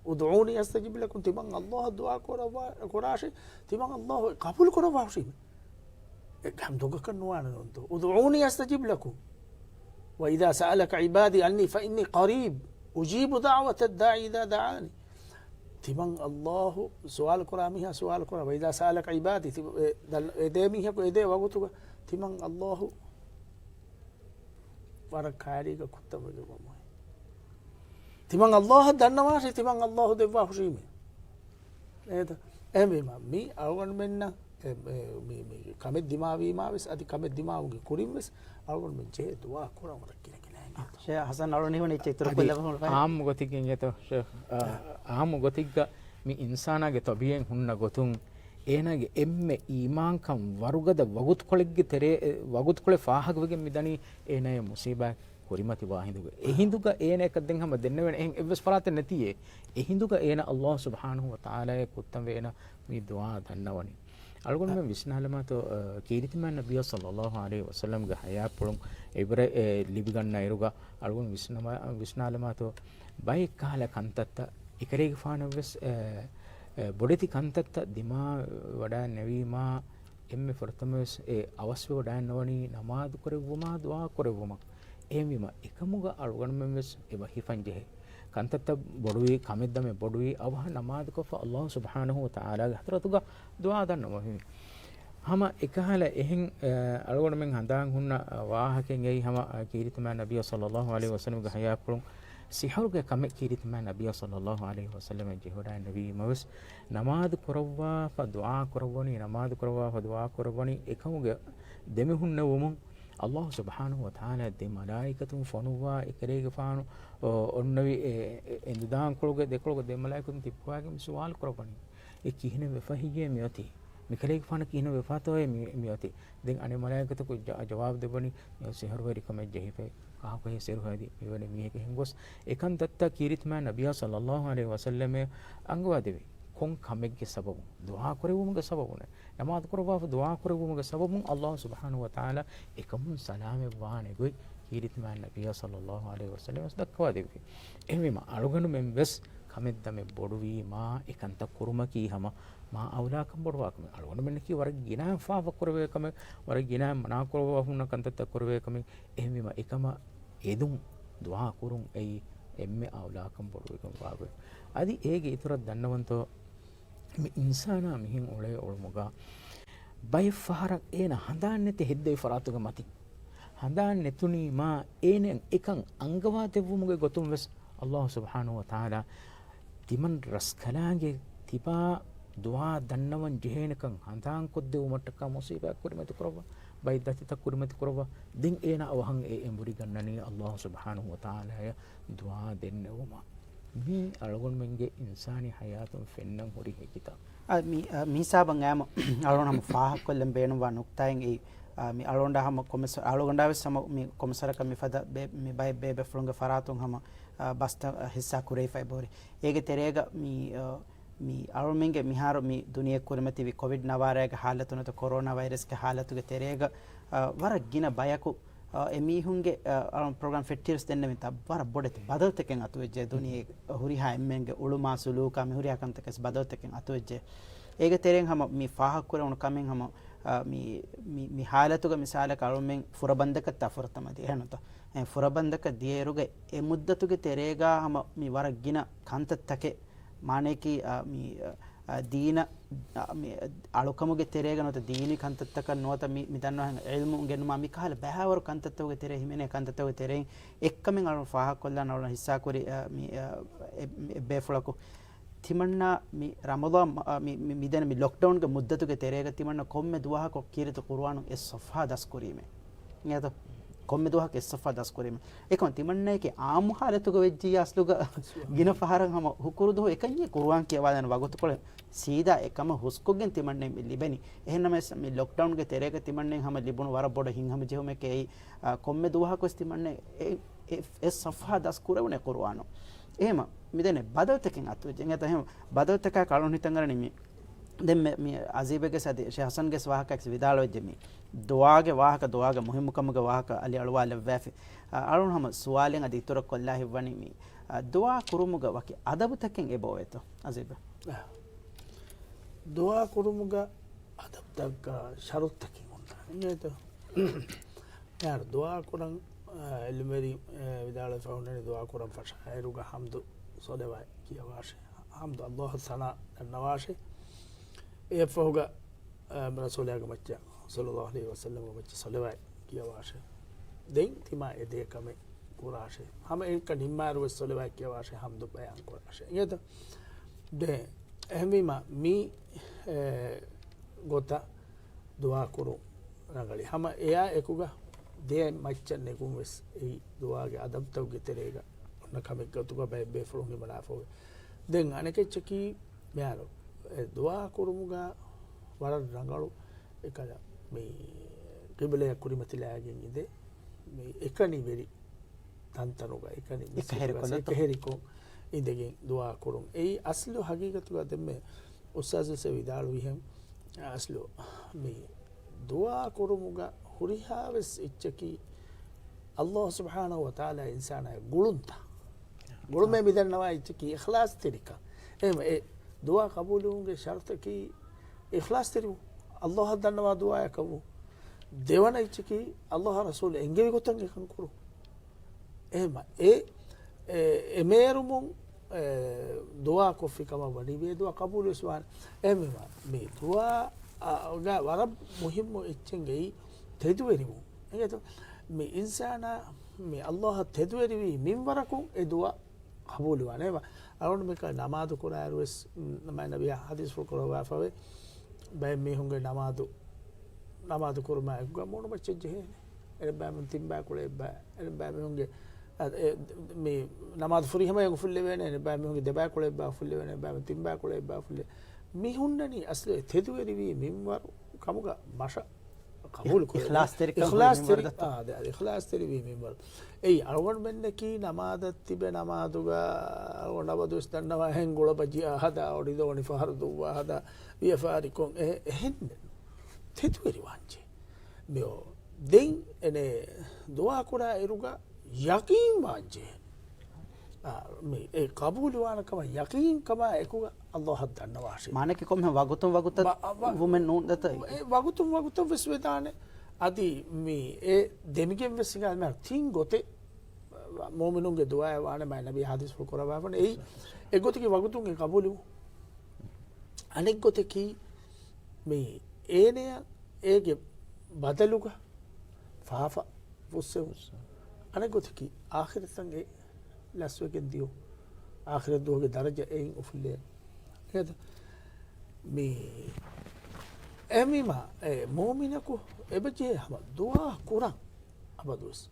S2: ud'uni astajib lakum timan allah dua kurashi timan allah qabul kurawashi هم دوغكن وانا نونتو ادعوني استجب لكم واذا سالك عبادي عني فاني قريب اجيب دعوه الداعي اذا دعاني تمن الله سؤال كرامها سؤال كرام واذا سالك عبادي دميها ايدي وقتو تمن الله وركاري كتب تمن الله دنواش تمن الله دوا خشيمه ايدا امي مي اول منا කමෙත් දිමාවීමාවස් අධි කමෙත් දිමාවගේ කුරින්වස් අවුන් මෙන් ජේ දුවා කුරන් රකින කියලා
S1: ෂේ හසන් අරුණි වනේ චිත්‍ර කොල්ලම
S3: ආම් ගොතිකින් යත ආම් ගොතිග්ග මි ඉන්සානාගේ තබියෙන් හුන්න ගොතුන් ඒනගේ එම්මෙ ඊමාන්කම් වරුගද වගුත් කොලෙග්ගේ තෙරේ වගුත් කොලේ ෆාහගවගේ මිදනි ඒනය මුසීබා කුරිමති වාහිදුග එහිඳුග ඒන එකක් දෙන් හැම දෙන්න වෙන එහෙන් එවස් ෆරාත නැතියේ එහිඳුග ඒන අල්ලාහ් සුබ්හානහු වතාලා කුත්තම් වේන මේ දුවා දන්නවනි algon men visnalama to kiritima nabiy sallallahu alaihi wasallam ga haya pulum ibra libiganna iruga algon visnalama to bai kala kantatta ikarege faana wes bodeti kantatta dima wada nevima එම්මෙ ෆර්තමස් ඒ අවස්ව ඩයන්නවනි නමාදු කරවුමා දුආ කරවුමා එම්විම එකමුග අලුගණ මෙම්ස් එබ හිෆන්ජෙහි ಕಂತತ್ತ ಬೊಡುವಿ ಕಮಿದ್ದಮೆ ಬೊಡುವಿ ಅವ ನಮಾದ್ ಕೊಫ ಅಲ್ಲಾಹ್ ಸುಬ್ಹಾನಹು ವ ತಆಲಾ ಹತ್ರತುಗ ದುಆ ದನ್ನ ಮಹಿ ಹಮ එකහල එහෙන් අලුගොණ මෙන් හඳාන් හුන්න වාහකෙන් එයි හම කීරිතම නබිය සල්ලල්ලාහු අලයිහි වසල්ලම් ගේ හයාපුරුන් සිහරුගේ කම කීරිතම නබිය සල්ලල්ලාහු අලයිහි වසල්ලම් ජෙහොඩා නබි මවස් නමාද් කරවවා ෆ දුආ කරවනි නමාද් කරවවා ෆ දුආ කරවනි එකමුගේ දෙමෙහුන්න වමුන් අල්ලාහ් සුබ්හානහු වතාලා දෙ මලායිකතුන් ෆොනුවා එකරේග ෆානු ඔන්නවි එඳුදාන් කොළගේ දෙකොළගේ දෙ මලායිකතුන් තිප්පවාගේ සුවාල් කරපණි ඒ කිහින වෙෆහියේ මියති මිකරේග ෆාන කිහින වෙෆාතෝයේ මියති දෙන් අනේ මලායිකතු කු ජවාබ් දෙබනි සිහරුවරි කම ජෙහිෆේ කාහකේ සිරුහදී මෙවනේ මියක හින්ගොස් එකන් දත්ත කීරිත්මා නබියා සල්ලල්ලාහු අලයිහි වසල්ලම අංගවා දෙවි කොන් කමෙක්ගේ සබබු දුආ කරවුමුගේ සබබුනේ නමාත් කරවා දුආ කරවුමුගේ සබබුන් අල්ලාහ් සුබ්හානහු වතාලා එකම සලාමෙ වානේ ගොයි කීරිත්මා නබියා සල්ලල්ලාහු අලයිහි වසල්ලම දක්වා දෙවි එහිම අලුගණු මෙන් වෙස් කමෙද්දමෙ බොඩුවී මා එකන්ත කුරුම කීහම මා අවලාකම් බොඩවාකම අලුගණු මෙන්න කී වර ගිනා ෆාව කරවේකම වර ගිනා මනා කරවා හුන්න කන්තත කරවේකම එහිම එකම එදුම් දුආ කුරුම් එයි එම්මෙ අවලාකම් බොඩුවේකම වාගේ අදි ඒගේ ඉතුරු දන්නවන්තෝ මේ ඉන්සානා මිහින් ඔලේ ඔල්මුගා බයි ෆහරක් ඒන හඳාන්නේතේ හෙද්දේ ෆරාතුග මති හඳාන්නෙතුනි මා ඒනෙන් එකන් අංගවා දෙවුමුගේ ගොතුම් වෙස් අල්ලාහ් සුබ්හානහු වතාලා තිමන් රස්කලාගේ තිබා දුආ දන්නවන් ජෙහෙනකන් හඳාන් කොද්දේ උමට්ටක මුසීබා කුරිමති කරවා බයි දති තක් කුරිමති කරවා දින් ඒන අවහන් ඒ එම්බුරි ගන්නනි අල්ලාහ් සුබ්හානහු වතාලා දුආ දෙන්නවමා මේ අලගොන් මෙන්ගේ ඉන්සානි හයාතුන් ෆෙන්නම් හොරි හිකිතා
S1: mi saban ama alon ham fa kollem benu wa nuktain e mi alonda ham komisar alonda wes sama mi komisara kam mi fada mi bay be flunga faratun ham basta hissa kurei fai bori ege terega mi alon menge mi haro mi duniya kurmati vi covid nawarega halatuna to corona virus ke halatu ge terega wara gina bayaku emihunge program fetirs denne mi tabbar bodet badalteken atujje duniye huriha emmenge uluma suluka mi huriha kantakes badalteken atujje ege tereng hama mi faha kure on kamen hama mi halatuga misala kalumen furabandaka tafurtamadi ehnato furabandaka dieruge e muddatuge terega hama mi waragina kantattake maneki mi දීන අලුකමුගේ තෙරේග නොත දීනි කන්තත්තක නොත මි දන්නවා ඉල්මු ගෙනුම මි කහල බෑවර කන්තත්තවගේ තෙරේ හිමනේ කන්තත්තවගේ තෙරෙන් එක්කමෙන් අලු ෆාහ කොල්ලා නවල හිස්සා කුරි මි බේෆලකු තිමන්නා මි රමදාන් මි දන මි ලොක්ඩවුන් ගේ මුද්දතුගේ තෙරේග තිමන්නා කොම්මෙ දුවහ කො කීරිත කුර්ආනු එස් සෆා දස් කුරීමේ නියත කොම්මෙ දුවහ එස් සෆා දස් කුරීමේ එකම තිමන්නා එකේ ආමු හාලතුගේ වෙජ්ජී අස්ලුග ගින ෆහරන් හම හුකුරු දෝ එකන්නේ කුර්ආන් කියවා දන වගොත කොළ සීදා එකම හුස්කොගෙන් තිමන්නේ ලිබෙනි එහෙනම මේ ලොක්ඩවුන් ගේ තෙරේක තිමන්නේ හැම ලිබුණු වර බොඩ හින් හැම ජෙහුමේ කේ කොම්මෙ දුවහ කොස් තිමන්නේ එස් සෆා දස් කුරුනේ කුර්ආනෝ එහෙම මිදෙනේ බදල්තකින් අතුජෙන් එත එහෙම බදල්තක කලොන් හිතන් ගරන්නේ මේ දැන් මේ අසීබගේ සදී ෂේ හසන්ගේ වාහකක් විදාලෝ ජෙමි දුආගේ වාහක දුආගේ මුහිම්කමගේ වාහක අලි අලවාල වැෆි අලුන් හැම සුවාලෙන් අදි ඉතර කොල්ලාහි වනි මේ දුආ කුරුමුගේ වකි අදබතකින් එබෝවෙත අසීබ
S2: දුආ කුරුමුගේ අදබතක ෂරුත්තකින් උන්නා නේද යාර දුආ කුරන් එල්මෙරි විදාල ෆවුන්ඩර් දුආ කුරන් ෆෂායරුගේ හම්දු සොදවයි කියවාෂේ හම්දු අල්ලාහ් සනා නවාෂේ ඒ ෆෝගා රසූලයාගේ මච්චා සල්ලල්ලාහු අලයිහි වසල්ලම් මච්චා සොදවයි කියවාෂේ දෙන් තිමා එදේකම කුරාෂේ හැම එක නිම්මාරු සොදවයි කියවාෂේ හම්දු බයන් කුරාෂේ යද දෙ එහෙමම මී ගොත දුආ කුරු රංගලි හැම එයා එකුගා දේ මච්චන් නෙකුම් වෙස් ඒ දුආගේ අදබ්තවගේ තෙරේග ඔන්න කමෙක් ගතුක බය බේෆලුන්ගේ මනාෆෝ දෙන් අනකෙච්චකි මෙයාලෝ දුආ කුරුමුගා වර රංගලු එකද මේ කිබලේ කුරිමතිලාගෙන් ඉදේ මේ එකනි වෙරි තන්තරුගා එකනි එක හෙරිකෝ ඉදගෙන් දුආ කුරුම් ඒ අස්ලු හගීගතුග දෙමෙ උස්සාස සවිදාලු විහෙම් අස්ලු මේ දුආ කුරුමුගා හුරිහාවස් ඉච්චකි අල්ලාහ් සුබ්හානහු වතාලා ඉන්සානා ගුළුන්තා ගුළුමේ මිදන්නවා ඉච්චකි ඉඛලාස් තරිකා එහෙම ඒ දුආ කබූලුන්ගේ ෂර්තකි ඉඛලාස් තරිකු අල්ලාහ දන්නවා දුආ කවු දෙවන ඉච්චකි අල්ලාහ රසූල් එංගෙවි ගොතන් එකන් කරු එහෙම එමේරුමුන් දුආ කොෆිකම වඩි වේ දුආ කබූල් වෙස්වාන එහෙම මේ දුආ ගා වර මුහිම්ම ඉච්චෙන්ගෙයි තෙදුවෙරිමු එහෙනම් මේ ඉන්සාන මේ අල්ලාහ තෙදුවෙරිවි මින්වරකුන් ඒ දුආ කබූල් වනේ අරුණ මේක නමාදු කුරාරුස් මම නබිය හදීස් ෆුකරවා ෆවේ බය මේ හුඟේ නමාදු කුරමා ගමොන බච්චෙජේ එරබෑම තිම්බා කුලේ බෑ එරබෑම හුඟේ මේ නමාදු ෆුරි හැම යග ෆුල්ලේ වෙනේ එරබෑම හුඟේ දෙබෑ කුලේ බා ෆුල්ලේ වෙනේ බෑම තිම්බා කුලේ බා ෆුල්ලේ මිහුන්නනි අස්ලේ තෙදුවෙරිවි මින්වර කමුග මාෂ කබූල් කුර ඉඛලාස් තෙරිවි මින්වර ඒ අරවන් මෙන්න කී නමාද තිබේ නමාදුගා වනබදුස් දන්නවා හෙන් ගොල බජියා හදා ඔඩිදෝනි ෆහරුදුවා හදා වියෆාරිකොන් එහෙන් තෙදුවෙරි වංචේ මෙෝ දෙන් එනේ දුආ කුරා ඉරුගා යකීන් වංචේ මේ ඒ කබූල් වනකම යකීන් කම එකුග අල්ලාහ දන්නවා ෂේ
S1: මානකි කොම් වගුතුම් වගුත වුමෙන් නූන් දත
S2: වගුතුම් විශ්වදානේ අදි මේ ඒ දෙමිගෙන් වෙසිගල් මර තින් ගොතේ මොමිනුන්ගේ දුආ වානේ මයි නබි හදීස් ෆුල් කරවා වනේ ඒ ගොතේ වගුතුන්ගේ කබූල් අනෙක් ගොතේ කී මේ ඒනය ඒගේ බදලුග ෆාෆ වුස්සෙවුස් අනෙක් ගොතේ කී ආඛිරතන්ගේ ලස්වකෙන් දියෝ ආඛිරත් දුවගේ දරජ එයින් උෆුල්ලේ නේද මේ එමිම මොමිනකු එබජේ හම දුආ කුරන් අබදුස්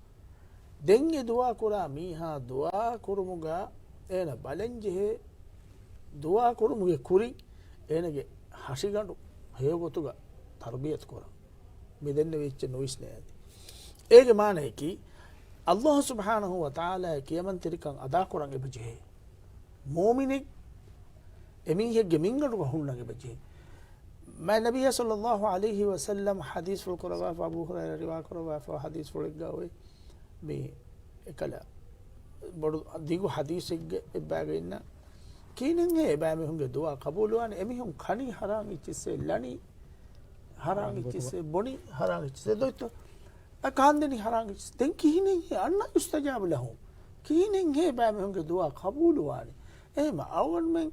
S2: දෙන්නේ දුආ කුරා මීහා දුආ කුරුමුගා එන බලෙන්ජේ දුආ කුරුමුගේ කුරි එනගේ හසිගඬු හේගොතුග තර්බියත් කුරන් මෙදෙන්න වෙච්ච නොයිස් නෑද ඒගේ මානේ කි අල්ලාහ් සුබ්හානහු වතාලා කියමන් තිරිකන් අදා කුරන් එබජේ මොමිනෙක් එමිහෙගේ මින්ගඩු ගහුන්නගේ බජේ ما النبي صلى الله عليه وسلم حديث في القرآن أبو هريرة رواية قرآن حديث في القاوي بكلا برضو ديجو حديث بعدين كينه بعمل هم دعاء قبول وان أميهم خاني حرام يجلس لاني حرام يجلس بني حرام يجلس دويتو أكاندني حرام يجلس تين كينه أنا يستجاب لهم كينه بعمل هم دعاء قبول وان ما أول من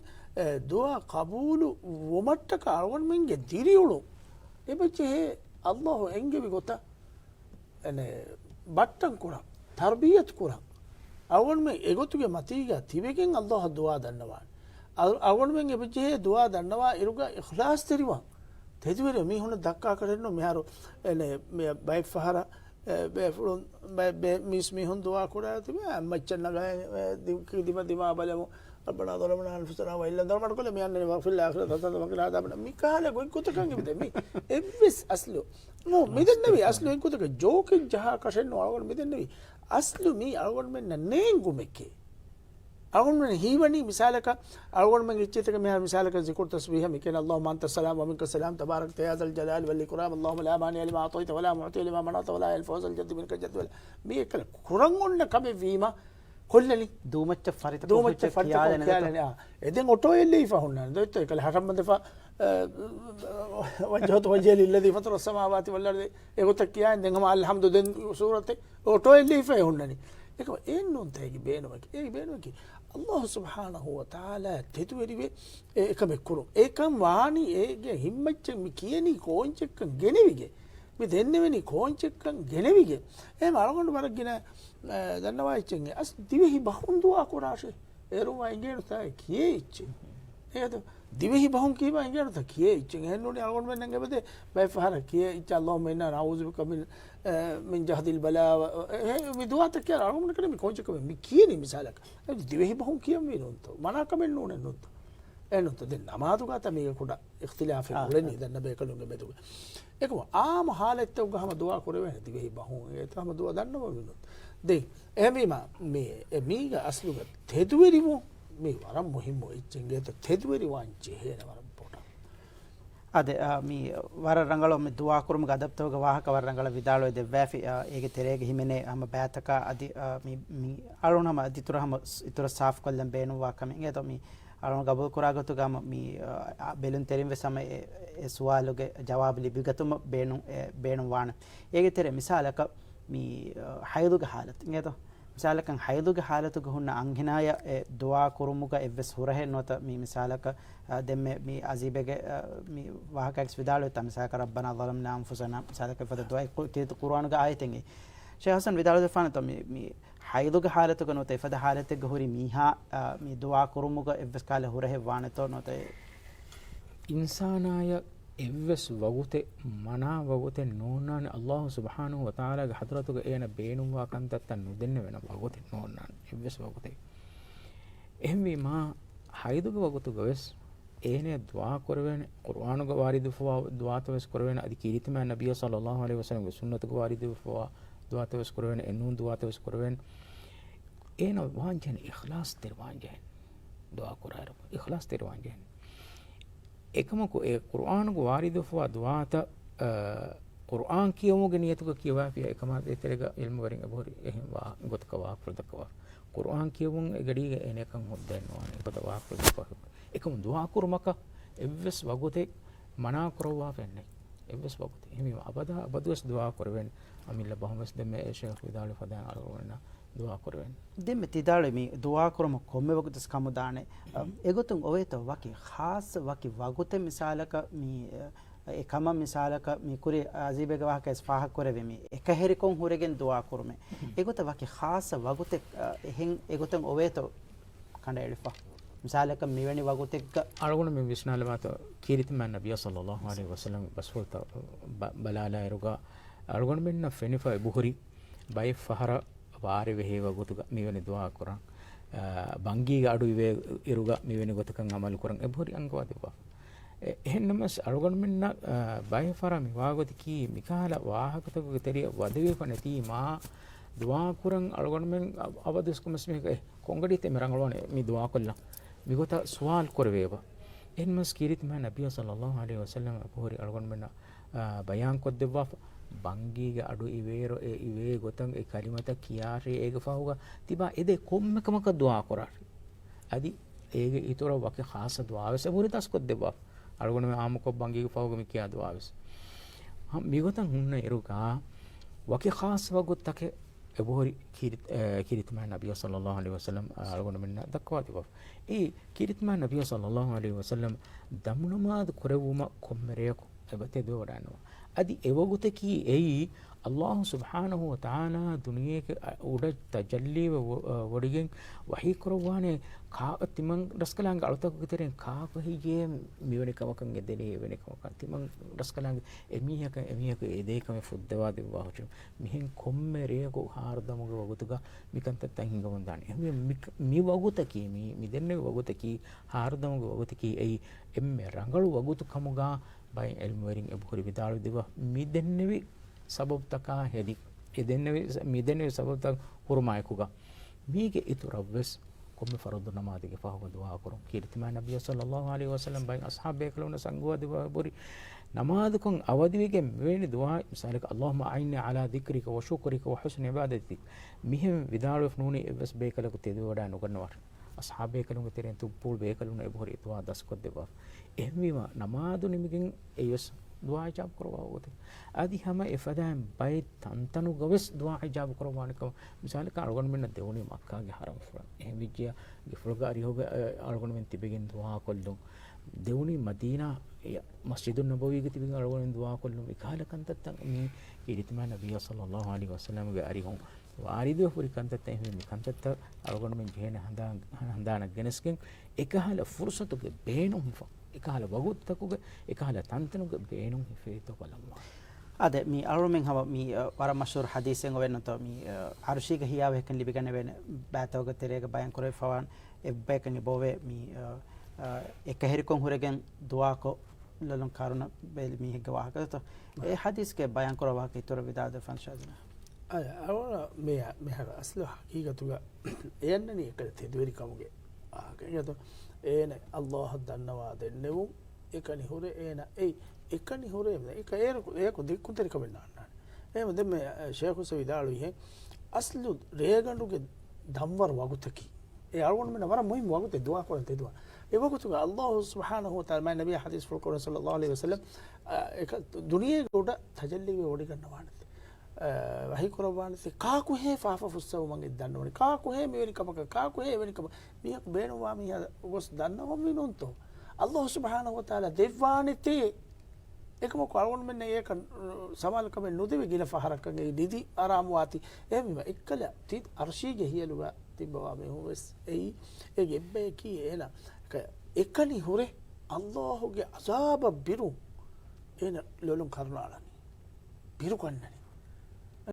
S2: දුවා කබූලු වොමට්ටක අරවන් මෙන්ගේ දිරියුණු එබචේ අල්ලාහ් එංගෙවි ගොත එනේ බට්ටන් කුරා තර්බියත් කුරා අරවන් මෙන් එගොතුගේ මතීගා තිබෙකින් අල්ලාහ් දුවා දන්නවා අරවන් මෙන් එබචේ දුවා දන්නවා ඉරුගා ඉඛලාස් තරිවා තෙදුවර මිහුන දක්කා කරන්න මෙහරු එනේ මේ බයි ෆහර බෙෆුන් බෙ මිස් මිහුන් දුවා කුරා තිබේ අම්මච්චන් නගා දිම දිමා බලමු ربنا ظلمنا انفسنا وان لم تغفر لنا وترحمنا واغفر لنا اخرتنا وقنا عذاب النار ميكاله كنت كان بدمي ابس اصله مو ميدن النبي اصله كنت جوك جها كشن اول ميدن النبي اصله مي اول من نينغو مكي اول من هيوني مثالك اول من يچتك مي مثالك ذكر تسبيح مكن اللهم انت السلام ومنك السلام تبارك يا ذا الجلال والاكرام اللهم لا مانع لما اعطيت ولا معطي لما منعت ولا الفوز الجد منك الجد مي كل قرانون كم فيما කොල්ලනි
S1: දූමච්ච ෆරිත
S2: දූමච්ච ෆරිත කියන්නේ එදෙන් ඔටෝ එල්ලේ ඉෆහුන්නා දොයිත් ඒකල හරම් දෙෆා වජහත වජල් الذي فطر السماوات والارض ඒකත් කියන්නේ දෙන් හම අල්හම්දු දෙන් සූරතේ ඔටෝ එල්ලේ ඉෆහුන්නනි ඒක එන්නොන් තේගි බේනවකි ඒ බේනවකි අල්ලාහ් සුබ්හානහු වතාලා තෙතුවෙරිවේ ඒකම කුරු ඒකම් වානි ඒගේ හිම්මච්ච මි කියනි කොන්චෙක්ක ගෙනෙවිගේ මේ දෙන්නෙවෙනි කොන්චෙක්කන් ගෙනෙවිගේ එහෙම අරගොන්න බරගෙන දන්නවා ඉච්චෙන් අස් දිවෙහි බහුන් දුවා කුරාෂේ එරුවා ඉංගේන තයි කියේ ඉච්චේ නේද දිවෙහි බහුන් කීවා ඉංගේන ත කියේ ඉච්චෙන් හෙන්නුනේ අරගොන්න මෙන්න ගෙබදේ බයි ෆහර කියේ ඉච්ච අල්ලාහ් මෙන්න නවුසු බික මින් ජහදිල් බලා මේ දුවා තක අරගොන්න කනේ මේ කොන්චෙක්ක මේ කියේ මිසාලක දිවෙහි බහුන් කියම් වෙනොන්ත මනාකමෙන් නෝනේ නොත් එනොත් දෙන්න අමාදුගත මේක කුඩ ඉඛ්තිලාෆ් වලනේ දන්න බේකලුගේ බෙදුග ඒකම ආම حالت උගහම දුවා කරවෙන දිවෙහි බහුන් ඒ තම දුවා දන්නව වෙනොත් දෙ එමෙම මේ මීග අස්ලුග තෙදුවෙරිමු මේ වරම් මුහිම්ම ඉච්චෙන්ගේ තෙදුවෙරි වංචේ හේන වරම් පොට
S1: අද මේ වර රංගල මේ දුවා කුරුම ගදප්තවක වාහක වර රංගල විදාලෝ දෙවැෆි ඒගේ තෙරේගේ හිමනේ අම බෑතක අදි මේ අරුණම අදිතුරහම ඉතුර සාෆ් කොල්ලම් බේනවා කමින් ඒතෝ මේ අරම ගබල් කුරාගතු ගම මේ බෙලුන් තෙරින් වෙසම ඒ සුවාලුගේ ජවාබ ලිබිගතුම බේණු වාන ඒගේ තෙර මිසාලක මේ හයදුගේ حالت නේද මිසාලකන් හයදුගේ حالتුග හුන්න අංගිනාය දුආ කුරුමුග එවස් හුරහෙ නොත මේ මිසාලක දෙමෙ මේ අසීබගේ මේ වාහකක්ස් විදාලෝ තම මිසාක රබ්බනා ظلمنا انفسنا මිසාලක ෆද දුආ කීත කුර්ආනුග ආයතෙන් ෂේඛ් හසන් විදාලෝ දෙෆාන තම මේ හයදුගේ حالتුග නොත එෆද حالتෙග හුරි මීහා මේ දුආ කුරුමුග එවස් කාල හුරහෙ වානතෝ නොත
S3: ඉන්සානාය එවස් වගුතේ මනා වගුතේ නෝනානේ අල්ලාහ් සුබ්හානහු වතාලාගේ හදරතුක එන බේනුවා කන්තත්ත නුදෙන්න වෙන වගුතේ නෝනානේ එවස් වගුතේ එහෙමි මා හයිදුගේ වගුතු ගවස් ඒනේ දුආ කරවෙන කුර්ආනුගේ වාරිදුෆවා දුආතවස් කරවෙන අදි කීරිතම නබිය සල්ලල්ලාහු අලයිහි වසල්ලම්ගේ සුන්නතුගේ වාරිදුෆවා දුආතවස් කරවෙන එනුන් දුආතවස් කරවෙන ඒන වාංජන ඉඛලාස් තෙර වාංජන දුආ කරාර ඉඛලාස් තෙර වාංජන එකමකෝ ඒ කුර්ආනුගේ වාරිදුෆවා දුආත කුර්ආන් කියමුගේ නියතුක කියවා පිය එකම දෙතරක ඉල්ම වරින් අබෝරි එහෙම වා ගොතකවා ප්‍රදකවා කුර්ආන් කියවුන් එගඩීගේ එනකම් හොද්දන්නවා ඒකතවා ප්‍රදකවා එකම දුආ කුරුමක එවස් වගොතේ මනා කරවා වෙන්නේ එවස් වගොතේ හිමි අබදවස් දුආ කරවෙන් අමිල්ල බහමස් දෙමේ ෂේඛ් විදාල ෆදාන් අරවන්න දුආ කරවෙන්
S1: දෙමෙ තිදාලෙ මේ දුආ කරම කොම්මෙ වගොතස් කමුදානේ එගොතුන් ඔවේත වකි ખાસ වකි වගොතේ මිසාලක මේ එකම මිසාලක මේ කුරි අසීබගේ වාහකස් ෆාහක් කරවෙ මේ එක හෙරිකොන් හුරගෙන් දුආ කරුමේ එගොත වකි ખાસ වගොතේ එහෙන් එගොතන් ඔවේත කණ්ඩ එලිෆා මිසාලක මෙවැනි වගුතෙක්
S3: අරගොන මේ විශ්නාල මාත කීරිතම නබිය සල්ලල්ලාහු අලයිහි වසල්ලම් බස්වල්ත බලාලා එරුගා අරගොන මෙන්න ෆෙනිෆා බුහරි බයි ෆහර වාරි වෙහි වගුතුග මෙවැනි දුආ කරන් බංගීගේ අඩු වේ එරුගා මෙවැනි ගොතකන් අමල් කරන් එබුහරි අංගවදවා එහෙන්නමස් අරගොන මෙන්න බයි ෆහර මි වාගොති කී මිකාලා වාහකතක තෙරිය වදවේ පනති මා දුආ කරන් අරගොන මෙන් අවදස්කමස් මේක කොංගඩිතේ මරංගලවනේ මේ දුආ කළා මිගොත සුවාල් කරවේවා එන්මස් කීරිතම නබිය සල්ලල්ලාහු අලයිහි වසල්ලම් අපෝරි අරගොන් මෙන්න බයන් කොද්දවා බංගීගේ අඩු ඉවේරෝ ඒ ඉවේ ගොතන් ඒ කලිමත කියාරේ ඒක ෆහුග තිබා එදේ කොම්මකමක දුආ කරා අදි ඒගේ ඊතර වකේ ખાસ දුආවස පුරි තස් කොද්දවා අරගොන මේ ආමක බංගීගේ ෆහුග මේ කියා දුආවස මිගොතන් හුන්න එරුගා වකේ ખાસ වගොත්තකේ එබෝරි කීරිතම නබිය සල්ලල්ලාහු අලයිහි වසල්ලම් අරගොන මෙන්න දක්වා තිබා ඒ කීරිතම නබිය සල්ලල්ලාහු අලයිහි වසල්ලම් දම්නමාද කරවුම කොම්මරයක එබතේ දෝඩනවා අදි එවගුතකී එයි අල්ලාහ් සුබ්හානහු වතාලා දුනියේක උඩ තජල්ලි වඩිගෙන් වහී කරවානේ කා තිමන් රස්කලංග අලතක විතරෙන් කා කොහිගේ මෙවැනි කමකන් එදෙනේ වෙන කමකන් තිමන් රස්කලංග එමිහක එදේකම ෆුද්දවා දෙවා හොච මිහෙන් කොම්මරේක හාරදමග වගුතුග මිකන්ත තහින්ගවන් දානේ මි වගුතකී මි දෙන්නේ වගුතකී හාරදමග වගුතකී එයි එම්මෙ රංගලු වගුතු කමුගා බයි එල්ම වරින් එබුරි විදාලු දෙවා මි දෙන්නේවි සබබ් තකා හෙදි එදෙන්නේ මිදෙන්නේ සබබ් තක හුරුමායකුගා මීගේ ඉතුරවස් කොම්ම ෆරදු නමාදිගේ ෆහව දුආ කරුම් කීර්තිම නබිය සල්ලල්ලාහු අලයිහි වසල්ලම් බයි අස්හාබේ කලුන සංගුව දෙවා බොරි නමාදකන් අවදිවිගේ මෙවැනි දුආ මිසාලක අල්ලාහුම අයින්നി අලා දික්රික ව ශුක්රික ව හුස්න ඉබාදතික මිහෙම විදාලු ෆ්නූනි එවස් බේකලක තෙදු වඩා නුගන්නවර අස්හාබේ කලුන තෙරෙන් තුප්පුල් බේකලුන එබොරි දුආ දස්කොත් දෙවා එහෙමීම නමාදු නිමිගෙන් එයස් දුආ ඉජාබ් කරවා වෝතේ আদি හැම එෆදාම් බයි තන්තනු ගවස් දුආ ඉජාබ් කරවානික මිසාලක අරගොන මෙන්න දෙවුනි මක්කාගේ හරම් ෆර එහෙම විජ්‍ය ගිෆල්ගාරි හොග අරගොන මෙන් තිබෙගෙන් දුආ කොල්ලු දෙවුනි මදීනා මස්ජිදුන් නබවිගේ තිබෙන අරගොන දුආ කොල්ලු ඉකාලකන්තත් මේ කීරිතම නබිය සල්ලල්ලාහු අලයිහි වසල්ලම්ගේ අරිහොන් වාරිදු පුරිකන්තත් එහෙම මිකන්තත් අරගොන මෙන් ජේන හඳාන ගෙනස්කෙන් එකහල ෆුර්සතුගේ බේනුම් එකහල වගුත්තකුගේ එකහල තන්තනුගේ බේනුම් හිෆේතෝ බලම්වා
S1: අද මේ අරුමෙන් හව මේ වර මෂූර් හදීසෙන් වෙන්නතෝ මේ අරුෂික හියාව එකන් ලිබිගන වෙන බෑතවග තෙරේක බයන් කරේ ෆවන් එබ්බේකන් බෝවේ මේ එක හෙරිකොන් හුරගෙන් දුආකෝ ලලන් කාරුණ බෙල් මීහක වාහකතෝ ඒ හදීස්ගේ බයන් කරවා කිතර විදාද ෆන්ෂාදන
S2: අර මෙහර අස්ල හකීකතුග එයන්නනේ එකට තෙදුවරි කමුගේ ආකේයතෝ ඒන අල්ලාහ් දන්නවා දෙන්නෙවුම් එකනි හුරේ ඒන ඒ එකනි හුරේ එක ඒක දෙක්කුතරි කවෙන්නාන්න එහෙම දෙමෙ Sheikh හුසවිදාලු ඉහෙ අස්ලු රේගඬුගේ ධම්වර වගුතකි e algon men wara muhim wagute dua ko te dua e wagutu Allah subhanahu wa ta'ala nabi hadis ful ko sallallahu alaihi wasallam duniye goda tajalli we odi gannawana wahi korwana se ka ku he fafa fussaw mangi dannawani ka ku he meveni kamaka ka ku he eveni kama miyak beenuwa mi gos dannawa minunto Allah subhanahu wa ta'ala devwani te ekම කොල්ගොන් මෙන්න ඒක සමාලකම නොදෙවි ගිල ෆහරකගේ නිදි ආරාමවාති එහිම එක්කල තිත් අර්ශීගේ හියලුව තිබවා මේ හොස් එයි ඒ ගෙබ්බේ කී එන එකනි හොරේ අල්ලාහ්ගේ අසාබ බිරු එන ලොලුන් කරනාලනි බිරු කන්නනි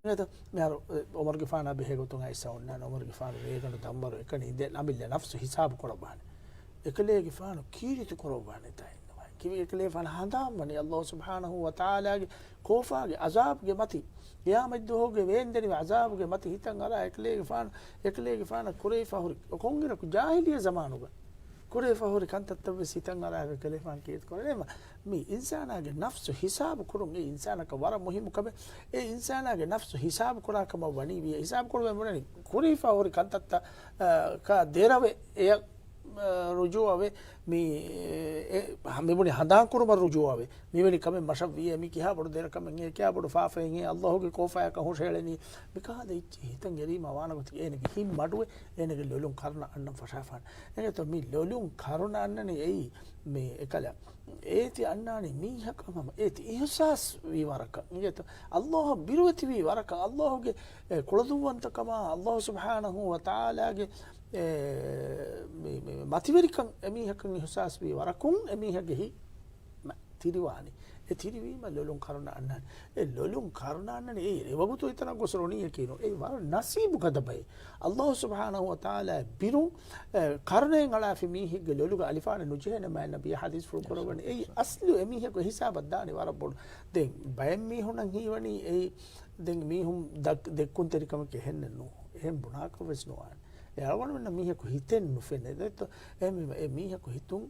S2: එනත මෙර ඔමර් ගෆානා බෙහෙගතුන් අයිසවන්න ඔමර් ගෆානා වේගන දම්බර එකනි ඉද නබිල්ල නෆ්ස් හිසාබ කරබාන එකලේ ගෆානා කීරිතු කරබාන තයි කිවි එකලේ ෆන හඳාම්මනි අල්ලාහ් සුබ්හානහු වතාලාගේ කෝෆාගේ අසාබ්ගේ මති යාමද්ද හොගේ වේන්දනි අසාබ්ගේ මති හිතන් අර එකලේ ෆාන කුරේෆා හොරි කොංගිර කු ජාහිලිය zamanuග කුරේෆා හොරි කන්තත්ත සිතන් අර එකලේ ෆාන කීත් කරේම මේ ඉන්සානාගේ නෆ්ස් හිසාබ කරුම් ඒ ඉන්සානක වර මුහිම කබ ඒ ඉන්සානාගේ නෆ්ස් හිසාබ කරාකම වනි විය හිසාබ කරුම් මොනනි කුරේෆා හොරි කන්තත්ත කා දේරවේ එය රුජුවවේ මේ මෙබුනි හදාන් කුරුම රුජුවවේ මෙවැනි කම මෂවිය මි කියා බඩු දෙර කම ගේ කියා බඩු ෆාෆෙන් ගේ අල්ලාහ්ගේ කෝෆාය ක හොෂෙලනි මිකාද ඉච්චි හිතන් යරීම වානගත එනගේ හිම් මඩුවේ එනගේ ලොලුන් කරන අන්න ෆෂාෆාන එනත මි ලොලුන් කරන අන්නනේ එයි මේ එකල ඒති අන්නානි මීහකම ඒති ඉහසස් විවරක නියත අල්ලාහ් බිරුවති විවරක අල්ලාහ්ගේ කුලදුවන්තකම අල්ලාහ් සුබ්හානහු වතාලාගේ මතිවරිකම් එමිහකන් ඉහසස් විවරකුන් එමිහගෙහි තිරිවානි ඒ තිරිවීම ලොලුන් කරන අන්නන් ඒ ලොලුන් කරන අන්නනේ ඒ වගුතු ඉතන ගොසරොණිය කියනෝ ඒ වර නසීබු කදබයි අල්ලාහ් සුබ්හානහු වතාලා බිරු කරණෙන් අලාෆි මිහිගේ ලොලුග අලිෆාන නුජහන මා නබිය හදීස් ෆුල් කරවන ඒ අස්ලු එමිහක හිසාබ දානි වර බොඩ දෙන් බයම් මිහුණන් හිවනි ඒ දෙන් මිහුම් දෙක්කුන් තරිකම කෙහෙන්නනෝ එහෙම් බුනාක වෙස්නෝවාන එයාගොන මෙන්න මීහකු හිතෙන් නුෆෙන්නේ දෙත එමෙ මීහකු හිතුන්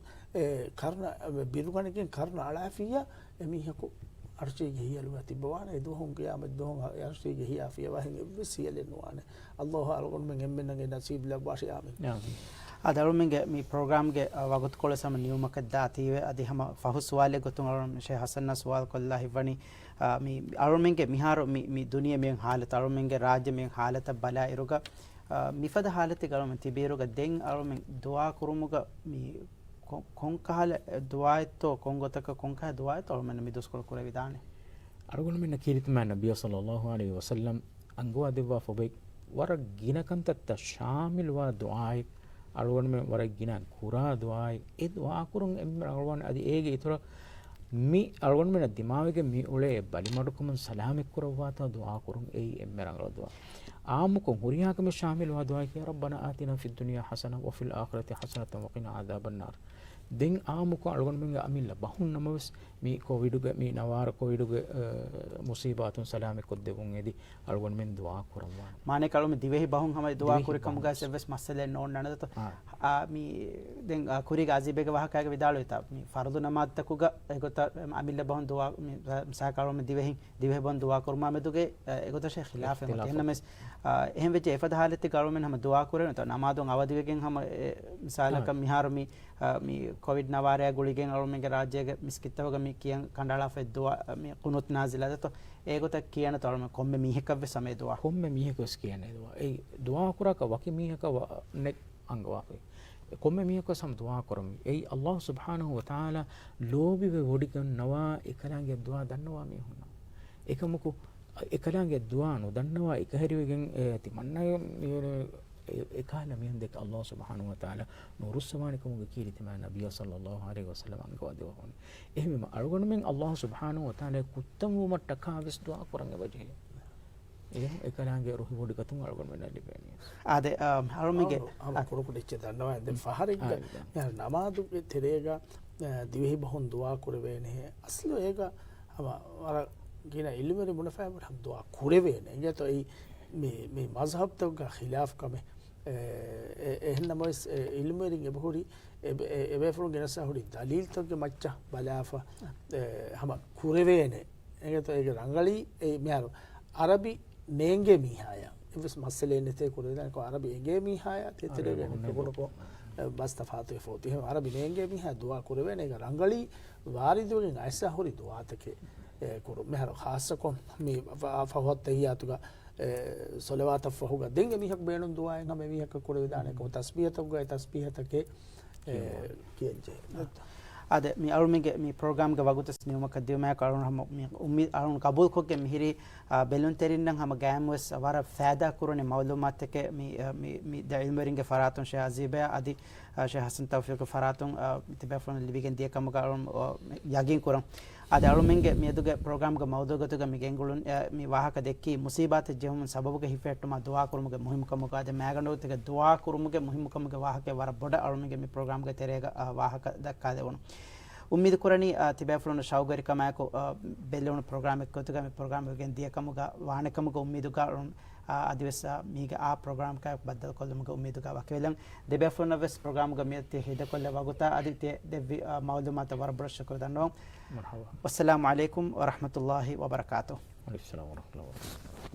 S2: කරන බිරුගණකින් කරන අලාෆිය එමීහකු අර්ශීගේ හියලුව තිබවාන එදුහුන් කියාමත් දුහුන් අර්ශීගේ හියාෆිය වහින් විසියලෙනවාන අල්ලාහ් අල්ගොන මෙන් එම්මෙන්නගේ නසීබ් ලබවාෂි ආමීන්
S1: ಅದರೊಳಗೆ ಮೀ ಪ್ರೋಗ್ರಾಮ್ಗೆ ವಗುತ್ಕೊಳ್ಳೋ ಸಮ ನಿಯಮಕದ್ದ ಅತೀವೆ ಅದಿ ಹಮ ಫಹು ಸುವಾಲೆ ಗೊತ್ತು ಶೇ ಹಸನ್ನ ಸುವಾಲ್ ಕೊಲ್ಲ ಹಿವಣಿ ಮೀ ಅರೊಮೆಂಗೆ ಮಿಹಾರು ಮೀ ದುನಿಯಾ ಮೇಂ ಹಾಲತ ಅರೊಮೆಂಗೆ ರಾಜ್ಯ ಮೇಂ ಹಾಲತ ಬಲ ಇರುಗ ಮಿಫದ ಹಾಲತಿಗಳು ತಿಬೇರುಗ ದೆಂಗ್ ಅರೊಮೆಂ ದುವಾ ಕುರುಮುಗ ಮೀ ಕೊಂಕಹಲ ದುವಾಯತ್ತೋ ಕೊಂಗೊತಕ ಕೊಂಕಹ ದುವಾಯತ್ತೋ ಅರೊಮೆನ್ ಮಿ ದುಸ್ಕೊಳ ಕುರೆ ವಿಧಾನೆ
S3: ಅರಗುಣ ಮಿನ್ನ ಕೀರಿತ ಮಾ ನಬಿಯ ಸಲ್ಲಲ್ಲಾಹು ಅಲೈಹಿ ವಸಲ್ಲಂ ಅಂಗುವಾ ದಿವ್ವಾ ಫೊಬೈ ವರ ಗಿನಕಂತತ್ತ ಶಾಮಿಲ್ವಾ ದುಆಯ್ අලුවන් මේ වර ගින කුරා දුආයි ඒ දුආ කුරුන් අලුවන් අදි ඒගේ ඉතර මි අලුවන් මෙන දිමාවෙගේ මි උලේ බලිමඩුකම සලාමෙක් කරවවාත දුආ කුරුන් ඒ එම්මරංගල දුආ ආමුක හුරියාකම ශාමිල් වා දුආ කිය රබ්බනා ආතිනා ෆිද් දුනියා හසන වෆිල් ආඛිරති හසනතන් වකිනා අදාබන් නාර් දෙන් ආමුක අලුවන් මෙන් අමිල්ල බහුන් නමස් මි කොවිඩුගේ මි නවාර කොවිඩුගේ මුසීබාතුන් සලාමෙක් කොද්දෙවුන් එදි අලුවන් මෙන් දුආ කරවවා
S1: මානේ කලොම දිවෙහි බහුන් හැමයි දුආ කුරි කමුගා සෙවස් මස්සලෙන් නෝන් නනදත මි දැන් කුරි ගාසිබේක වහකාගේ විදාලෝ ඉතා මි ෆර්දු නමාත්තකුග එගොත අමිල්ල බහුන් දුආ මි සාකරොම දිවෙහි බහුන් දුආ කරමා මෙතුගේ එගොත ෂේ ඛිලාෆ එන්නමස් එහෙම වෙච්ච එෆද හාලති කරොමෙන් හැම දුආ කරන තන නමාදුන් අවදිවෙගෙන් හැම මිසාලක මිහාර මි කොවිඩ් නවාරය ගුලිගෙන් අරොමෙන්ගේ රාජ්‍යයේ මිස්කිත්තවග මි කියන් කණ්ඩාලා ෆෙද්දුවා මි කුනුත් නාසිලාදත ඒගොත කියන තරම කොම්මෙ මිහකව සමේ දුවා
S3: කොම්මෙ මිහකස් කියන්නේ දුවා ඒ දුවා කරක වකි මිහක නෙක් අංගවාපේ කොම්මෙ මිහක සම දුවා කරමි ඒ අල්ලාහ් සුබ්හානහු වතාලා ලෝබි වේ වඩිකන් නවා එකලංගේ දුවා දන්නවා මේ හුණා එකමුකු එකලංගේ දුවා නොදන්නවා එක හැරිවෙගෙන් ඇති මන්නය එකල මෙන් දෙක අල්ලාහ් සුබ්හානහු වතාලා නුරුස්සමානිකමුගේ කීරිතම නබිය සල්ලල්ලාහු අලයිහි වසල්ලම් අංගවා වුණ එහෙම අරගොන මෙන් අල්ලාහ් සුබ්හානහු වතාලා කුත්තම මට්ටකා විස් දුවා කරංග වජේ එකලංගේ රුහි වඩිකතුන් අරගොන මෙන් ලිබෙන්නේ
S1: ආද අරොමගේ
S2: අකුරුකුඩෙච්ච දන්නවා දැන් ෆහරිග යා නමාදුගේ තෙරේගා දිවෙහි බහොන් දුවා කරවේනේ අස්ලෝ ඒක අර කියන ඉල්මරි මුනෆාබ හම් දුවා කරවේනේ එතෝ මේ මස්හබ් තෝග ඛිලාෆ කම එහෙන්නමස් ඉල්මරින් එබහුරි එබෙෆරු ගෙනස හුරි දලීල් තෝග මච්ච බලාෆා හම කුරවේනේ එගත ඒක රංගලි ඒ මෙහර අරබි නේංගේ මිහාය ඉවස් මස්සලේ නෙතේ කුරේදන් කො අරබි එගේ මිහාය තෙතරගෙන කුණකො බස්තෆාතු ෆෝති එහෙම අරබි නෙගේ මිහා දුවා කුරවෙන එක රංගලි වාරිදුලින් අයිසා හොරි දුවාතකේ කුරු මෙහර ખાસකො මේ ෆහවත් තහියාතුගා සොලවාත ෆහුගා දෙංගෙ මිහක් බේනුම් දුවාය නම මිහක් කුරේදාන කො තස්බියතුගා තස්බියතකේ කියන්නේ
S1: ade mi arumige mi program ga wagutas niuma kadiyuma karun ham mi ummid arun qabul koge mihiri belun terinnan ham gamwes awara faida kurune mawlumat ke mi da ilmeringe faratun she azibe adi she hasan tawfiq faratun tibafon libigen dia kam karun yagin kurun ade arumenge mi eduge program ga mawdugotuga mi gengulun mi wahaka dekki musibat jehum sababuge hifettuma dua kurumuge muhimkam ga ade magando tege dua kurumuge muhimkam ga wahake wara boda arumenge mi program ga terega wahaka dakka devunu ummid kurani tibafon shawgari kamako bellon program ekkotuga mi program gen dia kamuga wahanakamuga ummiduga adivesa miga a program ka baddal kollumuga ummiduga wakelan debafon aves program ga mi te hida kolle waguta adite de mawlumat war brush kurdanno marhaba wassalamu alaikum wa rahmatullahi wa barakatuh.
S3: Wa alaikum assalam wa rahmatullahi wa barakatuh.